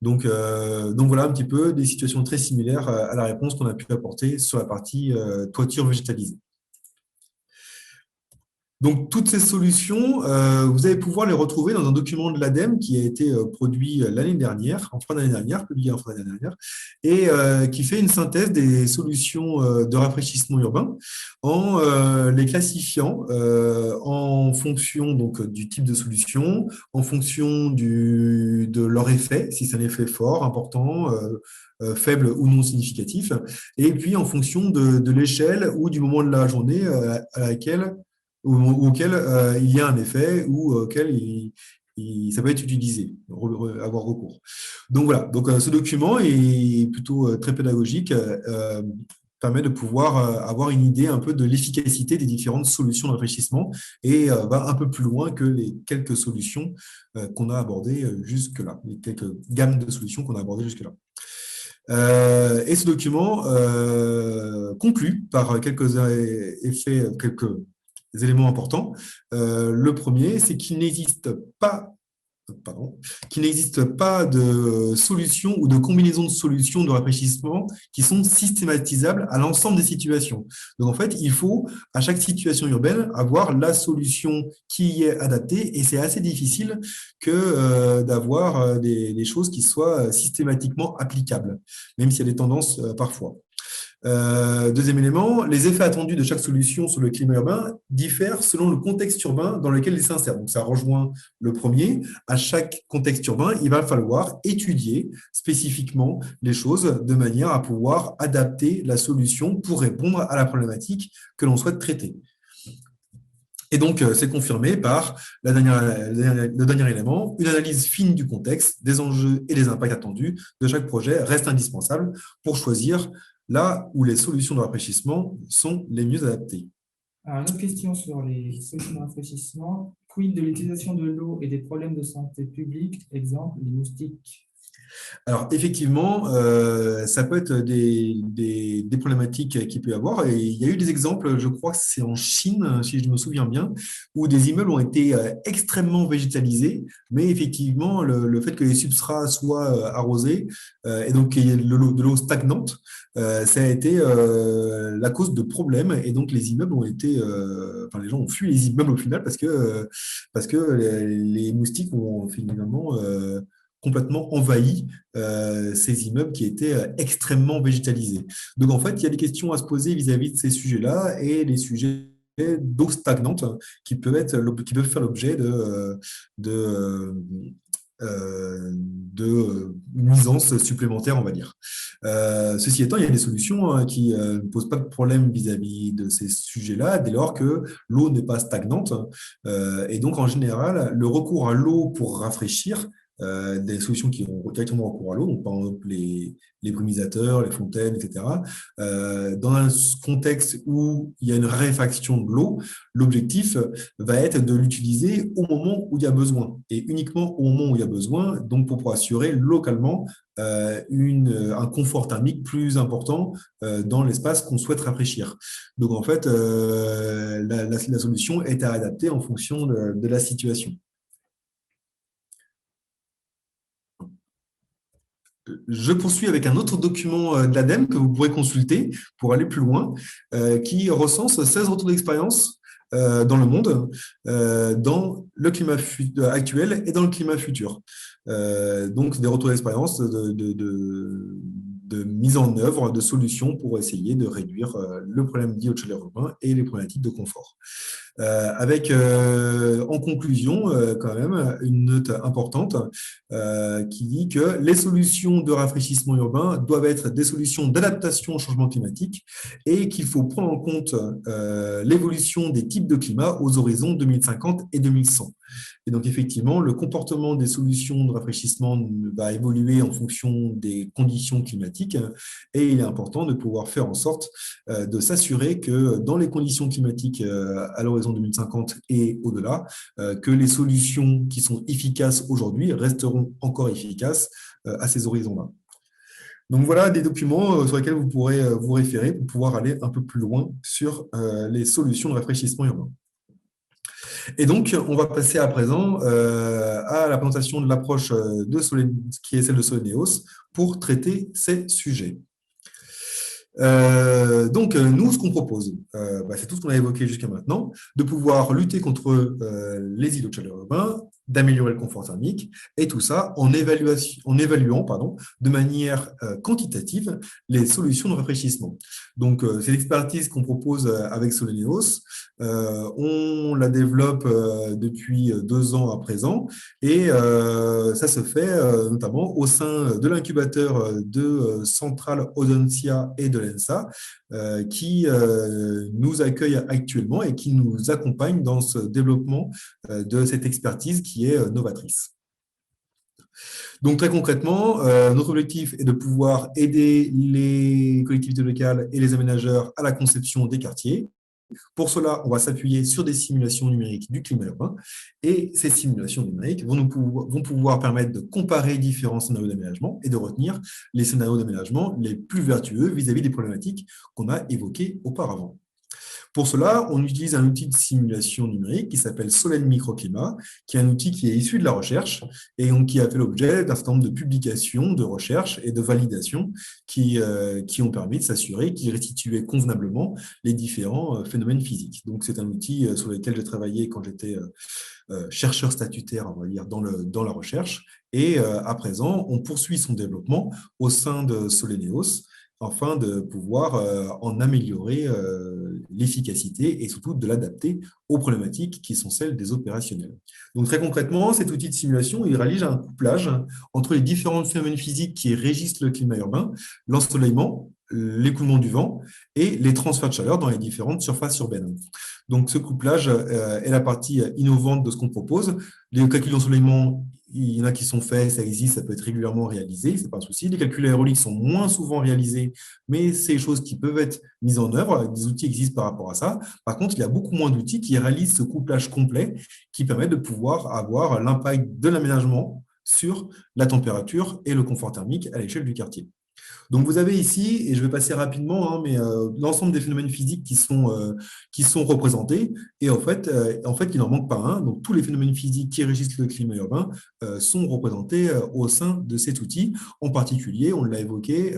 [SPEAKER 2] Donc voilà un petit peu des situations très similaires à la réponse qu'on a pu apporter sur la partie toiture végétalisée. Donc, toutes ces solutions, vous allez pouvoir les retrouver dans un document de l'ADEME qui a été produit l'année dernière, en fin d'année dernière, publié en fin d'année dernière, et qui fait une synthèse des solutions de rafraîchissement urbain en les classifiant en fonction donc, du type de solution, en fonction de leur effet, si c'est un effet fort, important, faible ou non significatif, et puis en fonction de l'échelle ou du moment de la journée auquel il y a un effet ou auquel ça peut être utilisé, avoir recours. Donc voilà, donc ce document est plutôt très pédagogique, permet de pouvoir avoir une idée un peu de l'efficacité des différentes solutions de rafraîchissement et va un peu plus loin que les quelques solutions qu'on a abordées jusque-là, les quelques gammes de solutions qu'on a abordées jusque-là. Et ce document conclut par quelques effets, quelques éléments importants. Le premier, c'est qu'il n'existe pas de solution ou de combinaison de solutions de rafraîchissement qui sont systématisables à l'ensemble des situations. Donc, en fait, il faut, à chaque situation urbaine, avoir la solution qui y est adaptée et c'est assez difficile d'avoir des choses qui soient systématiquement applicables, même s'il y a des tendances parfois. Deuxième élément, les effets attendus de chaque solution sur le climat urbain diffèrent selon le contexte urbain dans lequel il s'insère. Donc, ça rejoint le premier. À chaque contexte urbain, il va falloir étudier spécifiquement les choses de manière à pouvoir adapter la solution pour répondre à la problématique que l'on souhaite traiter. Et donc, c'est confirmé par le dernier élément, une analyse fine du contexte, des enjeux et des impacts attendus de chaque projet reste indispensable pour choisir là où les solutions de rafraîchissement sont les mieux adaptées.
[SPEAKER 3] Alors, une autre question sur les solutions de rafraîchissement. Quid de l'utilisation de l'eau et des problèmes de santé publique, exemple les moustiques?
[SPEAKER 2] Alors, effectivement, ça peut être des problématiques qu'il peut y avoir. Et il y a eu des exemples, je crois que c'est en Chine, si je me souviens bien, où des immeubles ont été extrêmement végétalisés, mais effectivement, le fait que les substrats soient arrosés et donc qu'il y ait de l'eau stagnante, ça a été la cause de problèmes. Et donc, les immeubles ont été… les gens ont fui les immeubles au final parce que les moustiques ont finalement… complètement envahi ces immeubles qui étaient extrêmement végétalisés. Donc, en fait, il y a des questions à se poser vis-à-vis de ces sujets-là et les sujets d'eau stagnante qui peuvent faire l'objet de nuisances supplémentaires, on va dire. Ceci étant, il y a des solutions qui ne posent pas de problème vis-à-vis de ces sujets-là, dès lors que l'eau n'est pas stagnante. Et donc, en général, le recours à l'eau pour rafraîchir, des solutions qui ont directement recours à l'eau, donc par exemple les brumisateurs, les fontaines, etc. Dans un contexte où il y a une raréfaction de l'eau, l'objectif va être de l'utiliser au moment où il y a besoin, et uniquement au moment où il y a besoin, donc pour assurer localement un confort thermique plus important dans l'espace qu'on souhaite rafraîchir. Donc en fait, la solution est à adapter en fonction de la situation. Je poursuis avec un autre document de l'ADEME que vous pourrez consulter pour aller plus loin, qui recense 16 retours d'expérience dans le monde, dans le climat actuel et dans le climat futur. Donc, des retours d'expérience de mise en œuvre de solutions pour essayer de réduire le problème lié au chaleur urbain et les problématiques de confort. Avec en conclusion quand même une note importante qui dit que les solutions de rafraîchissement urbain doivent être des solutions d'adaptation au changement climatique et qu'il faut prendre en compte l'évolution des types de climat aux horizons 2050 et 2100. Et donc, effectivement, le comportement des solutions de rafraîchissement va évoluer en fonction des conditions climatiques et il est important de pouvoir faire en sorte de s'assurer que dans les conditions climatiques à l'horizon 2050 et au-delà, que les solutions qui sont efficaces aujourd'hui resteront encore efficaces à ces horizons-là. Donc, voilà des documents sur lesquels vous pourrez vous référer pour pouvoir aller un peu plus loin sur les solutions de rafraîchissement urbain. Et donc, on va passer à présent à la présentation de l'approche qui est celle de Soleneos pour traiter ces sujets. Donc, nous, ce qu'on propose, c'est tout ce qu'on a évoqué jusqu'à maintenant, de pouvoir lutter contre les îlots de chaleur urbains, d'améliorer le confort thermique, et tout ça en évaluant de manière quantitative les solutions de rafraîchissement. Donc, c'est l'expertise qu'on propose avec Soleneos. On la développe depuis 2 ans à présent, et ça se fait notamment au sein de l'incubateur de Centrale Audencia et de l'ENSA, qui nous accueille actuellement et qui nous accompagne dans ce développement de cette expertise qui est novatrice. Donc, très concrètement, notre objectif est de pouvoir aider les collectivités locales et les aménageurs à la conception des quartiers, Pour cela, on va s'appuyer sur des simulations numériques du climat urbain et ces simulations numériques vont pouvoir permettre de comparer différents scénarios d'aménagement et de retenir les scénarios d'aménagement les plus vertueux vis-à-vis des problématiques qu'on a évoquées auparavant. Pour cela, on utilise un outil de simulation numérique qui s'appelle Solène Microclimat, qui est un outil qui est issu de la recherche et donc qui a fait l'objet d'un certain nombre de publications, de recherches et de validations qui ont permis de s'assurer qu'il restituait convenablement les différents phénomènes physiques. Donc, c'est un outil sur lequel j'ai travaillé quand j'étais chercheur statutaire, on va dire, dans la recherche. Et à présent, on poursuit son développement au sein de Soleneos, afin de pouvoir en améliorer l'efficacité et surtout de l'adapter aux problématiques qui sont celles des opérationnels. Donc très concrètement, cet outil de simulation, il réalise un couplage entre les différents phénomènes physiques qui régissent le climat urbain, l'ensoleillement, l'écoulement du vent et les transferts de chaleur dans les différentes surfaces urbaines. Donc ce couplage est la partie innovante de ce qu'on propose. Les calculs d'ensoleillement, il y en a qui sont faits, ça existe, ça peut être régulièrement réalisé, ce n'est pas un souci. Les calculs aéroliques sont moins souvent réalisés, mais c'est des choses qui peuvent être mises en œuvre. Des outils existent par rapport à ça. Par contre, il y a beaucoup moins d'outils qui réalisent ce couplage complet qui permet de pouvoir avoir l'impact de l'aménagement sur la température et le confort thermique à l'échelle du quartier. Donc, vous avez ici, et je vais passer rapidement, mais l'ensemble des phénomènes physiques qui sont représentés. Et en fait, il n'en manque pas un. Donc, tous les phénomènes physiques qui régissent le climat urbain sont représentés au sein de cet outil. En particulier, on l'a évoqué,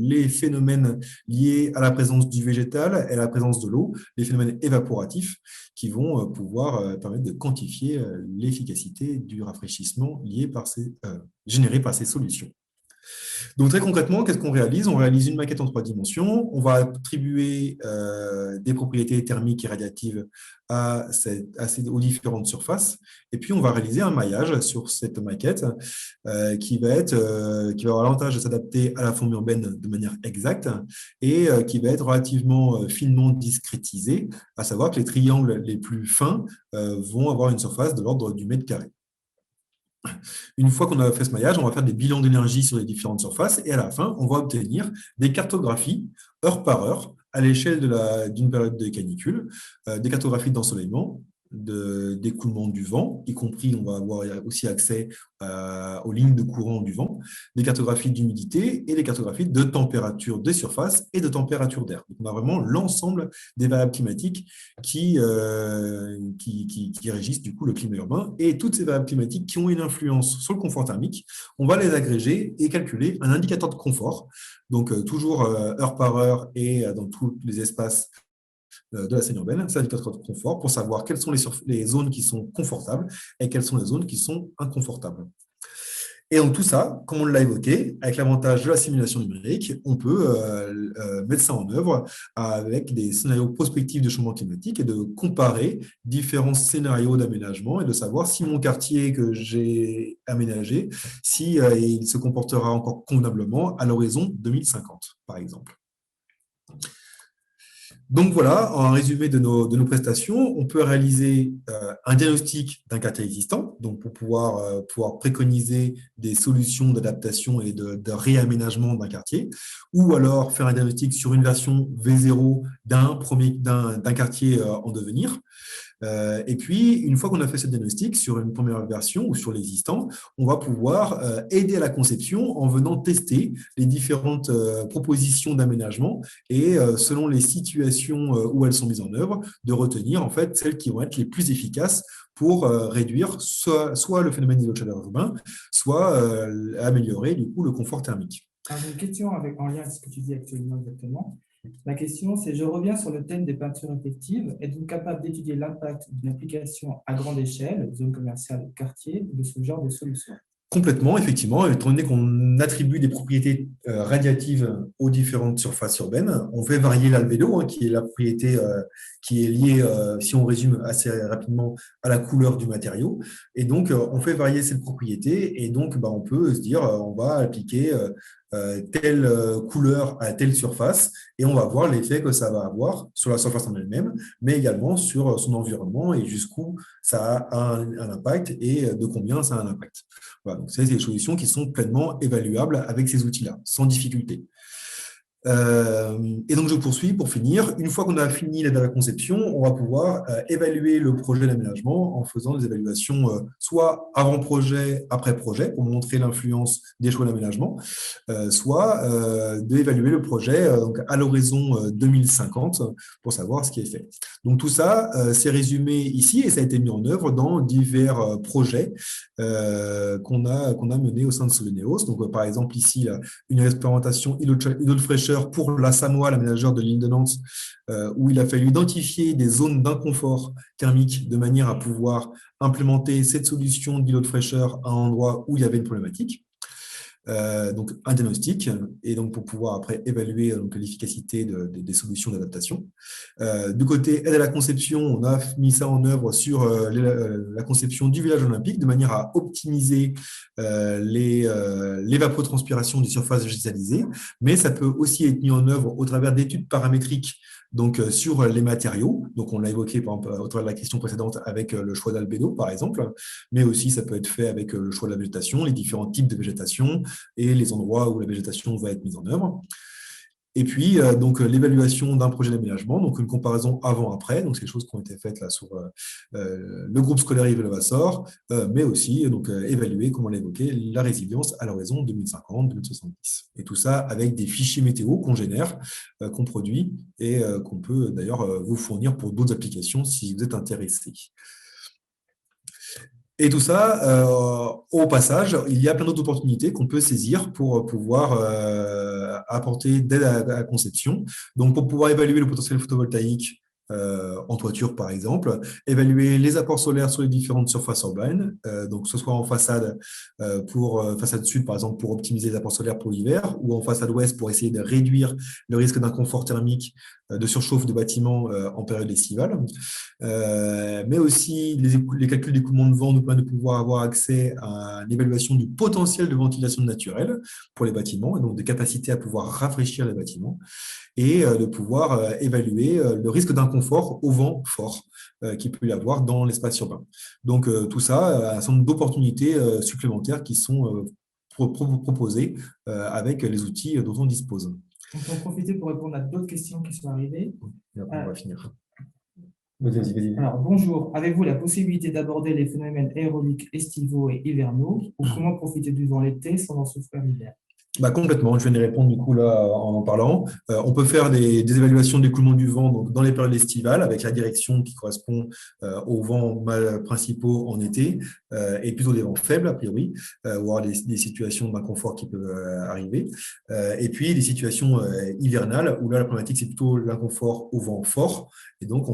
[SPEAKER 2] les phénomènes liés à la présence du végétal et à la présence de l'eau, les phénomènes évaporatifs qui vont pouvoir permettre de quantifier l'efficacité du rafraîchissement généré par ces solutions. Donc, très concrètement, qu'est-ce qu'on réalise? On réalise une maquette en 3 dimensions. On va attribuer des propriétés thermiques et radiatives aux différentes surfaces. Et puis, on va réaliser un maillage sur cette maquette qui va avoir l'avantage de s'adapter à la forme urbaine de manière exacte et qui va être relativement finement discrétisé, à savoir que les triangles les plus fins vont avoir une surface de l'ordre du mètre carré. Une fois qu'on a fait ce maillage, on va faire des bilans d'énergie sur les différentes surfaces et à la fin, on va obtenir des cartographies heure par heure à l'échelle d'une période de canicule, des cartographies d'ensoleillement, d'écoulement du vent, y compris on va avoir aussi accès aux lignes de courant du vent, des cartographies d'humidité et des cartographies de température des surfaces et de température d'air. Donc, on a vraiment l'ensemble des variables climatiques qui régissent du coup le climat urbain et toutes ces variables climatiques qui ont une influence sur le confort thermique, on va les agréger et calculer un indicateur de confort, donc toujours heure par heure et dans tous les espaces de la scène urbaine, c'est l'indicateur de confort pour savoir quelles sont les zones qui sont confortables et quelles sont les zones qui sont inconfortables. Et donc tout ça, comme on l'a évoqué, avec l'avantage de la simulation numérique, on peut mettre ça en œuvre avec des scénarios prospectifs de changement climatique et de comparer différents scénarios d'aménagement et de savoir si mon quartier que j'ai aménagé, il se comportera encore convenablement à l'horizon 2050, par exemple. Donc voilà, en résumé de nos prestations, on peut réaliser un diagnostic d'un quartier existant, donc pour pouvoir préconiser des solutions d'adaptation et de réaménagement d'un quartier, ou alors faire un diagnostic sur une version V0 d'un quartier en devenir. Et puis, une fois qu'on a fait ce diagnostic sur une première version ou sur l'existant, on va pouvoir aider à la conception en venant tester les différentes propositions d'aménagement et selon les situations où elles sont mises en œuvre, de retenir en fait celles qui vont être les plus efficaces pour réduire soit le phénomène d'îlot de chaleur urbain, soit améliorer du coup le confort thermique.
[SPEAKER 3] Alors, j'ai une question en lien avec ce que tu dis actuellement exactement. La question, c'est: je reviens sur le thème des peintures effectives. Êtes-vous capable d'étudier l'impact d'une application à grande échelle, zone commerciale, quartier, de ce genre de solution?
[SPEAKER 2] Complètement, effectivement, étant donné qu'on attribue des propriétés radiatives aux différentes surfaces urbaines, on fait varier l'albédo, qui est la propriété qui est liée, si on résume assez rapidement, à la couleur du matériau. Et donc, on fait varier cette propriété et donc, on peut se dire, on va appliquer telle couleur à telle surface et on va voir l'effet que ça va avoir sur la surface en elle-même, mais également sur son environnement et jusqu'où ça a un impact et de combien ça a un impact. Voilà, donc c'est des solutions qui sont pleinement évaluables avec ces outils-là, sans difficulté. Et donc, je poursuis pour finir. Une fois qu'on a fini la conception, on va pouvoir évaluer le projet d'aménagement en faisant des évaluations soit avant projet, après projet, pour montrer l'influence des choix d'aménagement, soit d'évaluer le projet donc à l'horizon 2050 pour savoir ce qui est fait. Donc, tout ça, c'est résumé ici et ça a été mis en œuvre dans divers projets qu'on a menés au sein de Soleneos. Donc, par exemple, ici, une expérimentation îlot de fraîcheur pour la Sanois, l'aménageur de l'île de Nantes, où il a fallu identifier des zones d'inconfort thermique de manière à pouvoir implémenter cette solution d'îlot de fraîcheur à un endroit où il y avait une problématique. Donc un diagnostic, et donc pour pouvoir après évaluer donc, l'efficacité des solutions d'adaptation. Du côté aide à la conception, on a mis ça en œuvre sur la conception du village olympique de manière à optimiser l'évapotranspiration des surfaces végétalisées, mais ça peut aussi être mis en œuvre au travers d'études paramétriques donc, sur les matériaux. Donc, on l'a évoqué par exemple, au travers de la question précédente avec le choix d'albédo, par exemple, mais aussi ça peut être fait avec le choix de la végétation, les différents types de végétation et les endroits où la végétation va être mise en œuvre. Et puis, donc l'évaluation d'un projet d'aménagement, donc une comparaison avant-après, donc c'est des choses qui ont été faites là sur le groupe scolaire Yves Levasseur, mais aussi donc évaluer, comme on l'a évoqué, la résilience à l'horizon 2050-2070. Et tout ça avec des fichiers météo qu'on génère, qu'on produit et qu'on peut d'ailleurs vous fournir pour d'autres applications si vous êtes intéressé. Et tout ça, au passage, il y a plein d'autres opportunités qu'on peut saisir pour pouvoir apporter d'aide à la conception. Donc, pour pouvoir évaluer le potentiel photovoltaïque en toiture, par exemple, évaluer les apports solaires sur les différentes surfaces urbaines, donc que ce soit en façade façade sud, par exemple, pour optimiser les apports solaires pour l'hiver, ou en façade ouest pour essayer de réduire le risque d'inconfort thermique de surchauffe de bâtiments en période estivale. Mais aussi les calculs d'écoulement de vent nous permettent de pouvoir avoir accès à l'évaluation du potentiel de ventilation naturelle pour les bâtiments, et donc des capacités à pouvoir rafraîchir les bâtiments, et de pouvoir évaluer le risque d'inconfort au vent fort qu'il peut y avoir dans l'espace urbain. Donc tout ça, un certain nombre d'opportunités supplémentaires qui sont proposées avec les outils dont on dispose.
[SPEAKER 3] On peut en profiter pour répondre à d'autres questions qui sont arrivées.
[SPEAKER 2] Et après, on va finir.
[SPEAKER 3] Alors, bonjour. Avez-vous la possibilité d'aborder les phénomènes aéroliques estivaux et hivernaux, ou comment profiter du vent l'été sans en souffrir l'hiver?
[SPEAKER 2] Complètement, je viens d'y répondre du coup là en parlant. On peut faire des évaluations d'écoulement du vent donc, dans les périodes estivales avec la direction qui correspond aux vents principaux en été et plutôt des vents faibles a priori, voire des situations d'inconfort qui peuvent arriver. Et puis des situations hivernales où là la problématique c'est plutôt l'inconfort au vent fort et donc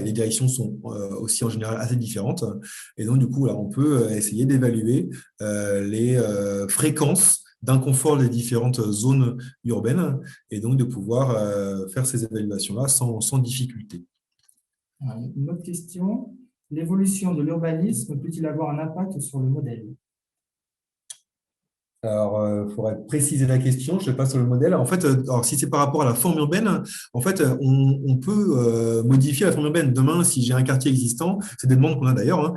[SPEAKER 2] les directions sont aussi en général assez différentes et donc du coup là on peut essayer d'évaluer les fréquences d'inconfort des différentes zones urbaines et donc de pouvoir faire ces évaluations-là sans difficulté.
[SPEAKER 3] Une autre question. L'évolution de l'urbanisme peut-il avoir un impact sur le modèle?
[SPEAKER 2] Alors, il faudrait préciser la question, je ne sais pas sur le modèle. En fait, alors, si c'est par rapport à la forme urbaine, en fait, on peut modifier la forme urbaine. Demain, si j'ai un quartier existant, c'est des demandes qu'on a d'ailleurs, hein,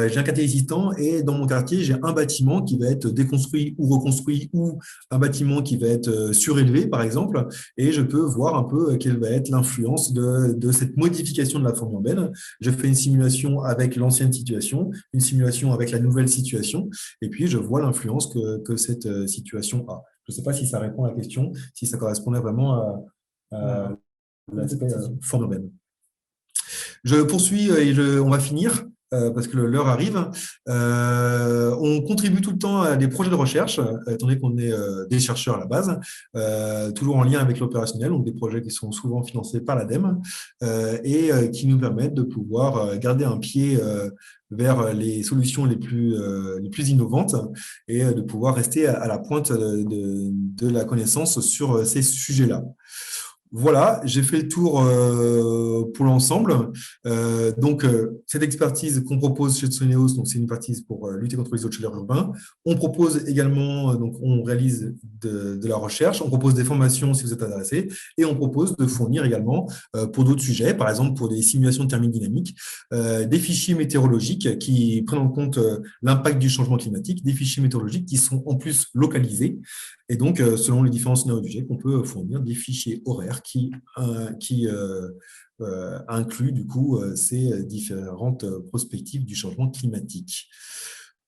[SPEAKER 2] j'ai un quartier existant et dans mon quartier, j'ai un bâtiment qui va être déconstruit ou reconstruit ou un bâtiment qui va être surélevé, par exemple, et je peux voir un peu quelle va être l'influence de cette modification de la forme urbaine. Je fais une simulation avec l'ancienne situation, une simulation avec la nouvelle situation, et puis je vois l'influence que cette situation a. Je ne sais pas si ça répond à la question, si ça correspondait vraiment à l'aspect forme urbaine. Je poursuis et on va finir parce que l'heure arrive. On contribue tout le temps à des projets de recherche, étant donné qu'on est des chercheurs à la base, toujours en lien avec l'opérationnel, donc des projets qui sont souvent financés par l'ADEME et qui nous permettent de pouvoir garder un pied vers les solutions les plus innovantes et de pouvoir rester à la pointe de la connaissance sur ces sujets-là. Voilà, j'ai fait le tour pour l'ensemble. Donc, cette expertise qu'on propose chez Soleneos, donc c'est une expertise pour lutter contre les eaux de chaleur urbains. On propose également, donc on réalise de la recherche, on propose des formations si vous êtes intéressé, et on propose de fournir également pour d'autres sujets, par exemple pour des simulations de thermique dynamique, des fichiers météorologiques qui prennent en compte l'impact du changement climatique, des fichiers météorologiques qui sont en plus localisés Et donc, selon les différents scénarios du GIEC, on peut fournir des fichiers horaires qui incluent du coup ces différentes perspectives du changement climatique.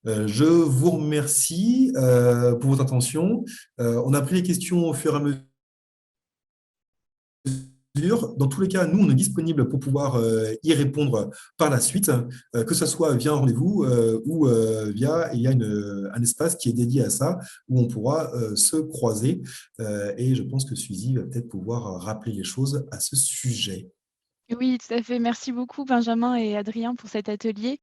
[SPEAKER 2] Je vous remercie pour votre attention. On a pris les questions au fur et à mesure. Dans tous les cas, nous, on est disponible pour pouvoir y répondre par la suite, que ce soit via un rendez-vous ou via, il y a un espace qui est dédié à ça, où on pourra se croiser. Et je pense que Suzy va peut-être pouvoir rappeler les choses à ce sujet.
[SPEAKER 1] Oui, tout à fait. Merci beaucoup, Benjamin et Adrien, pour cet atelier.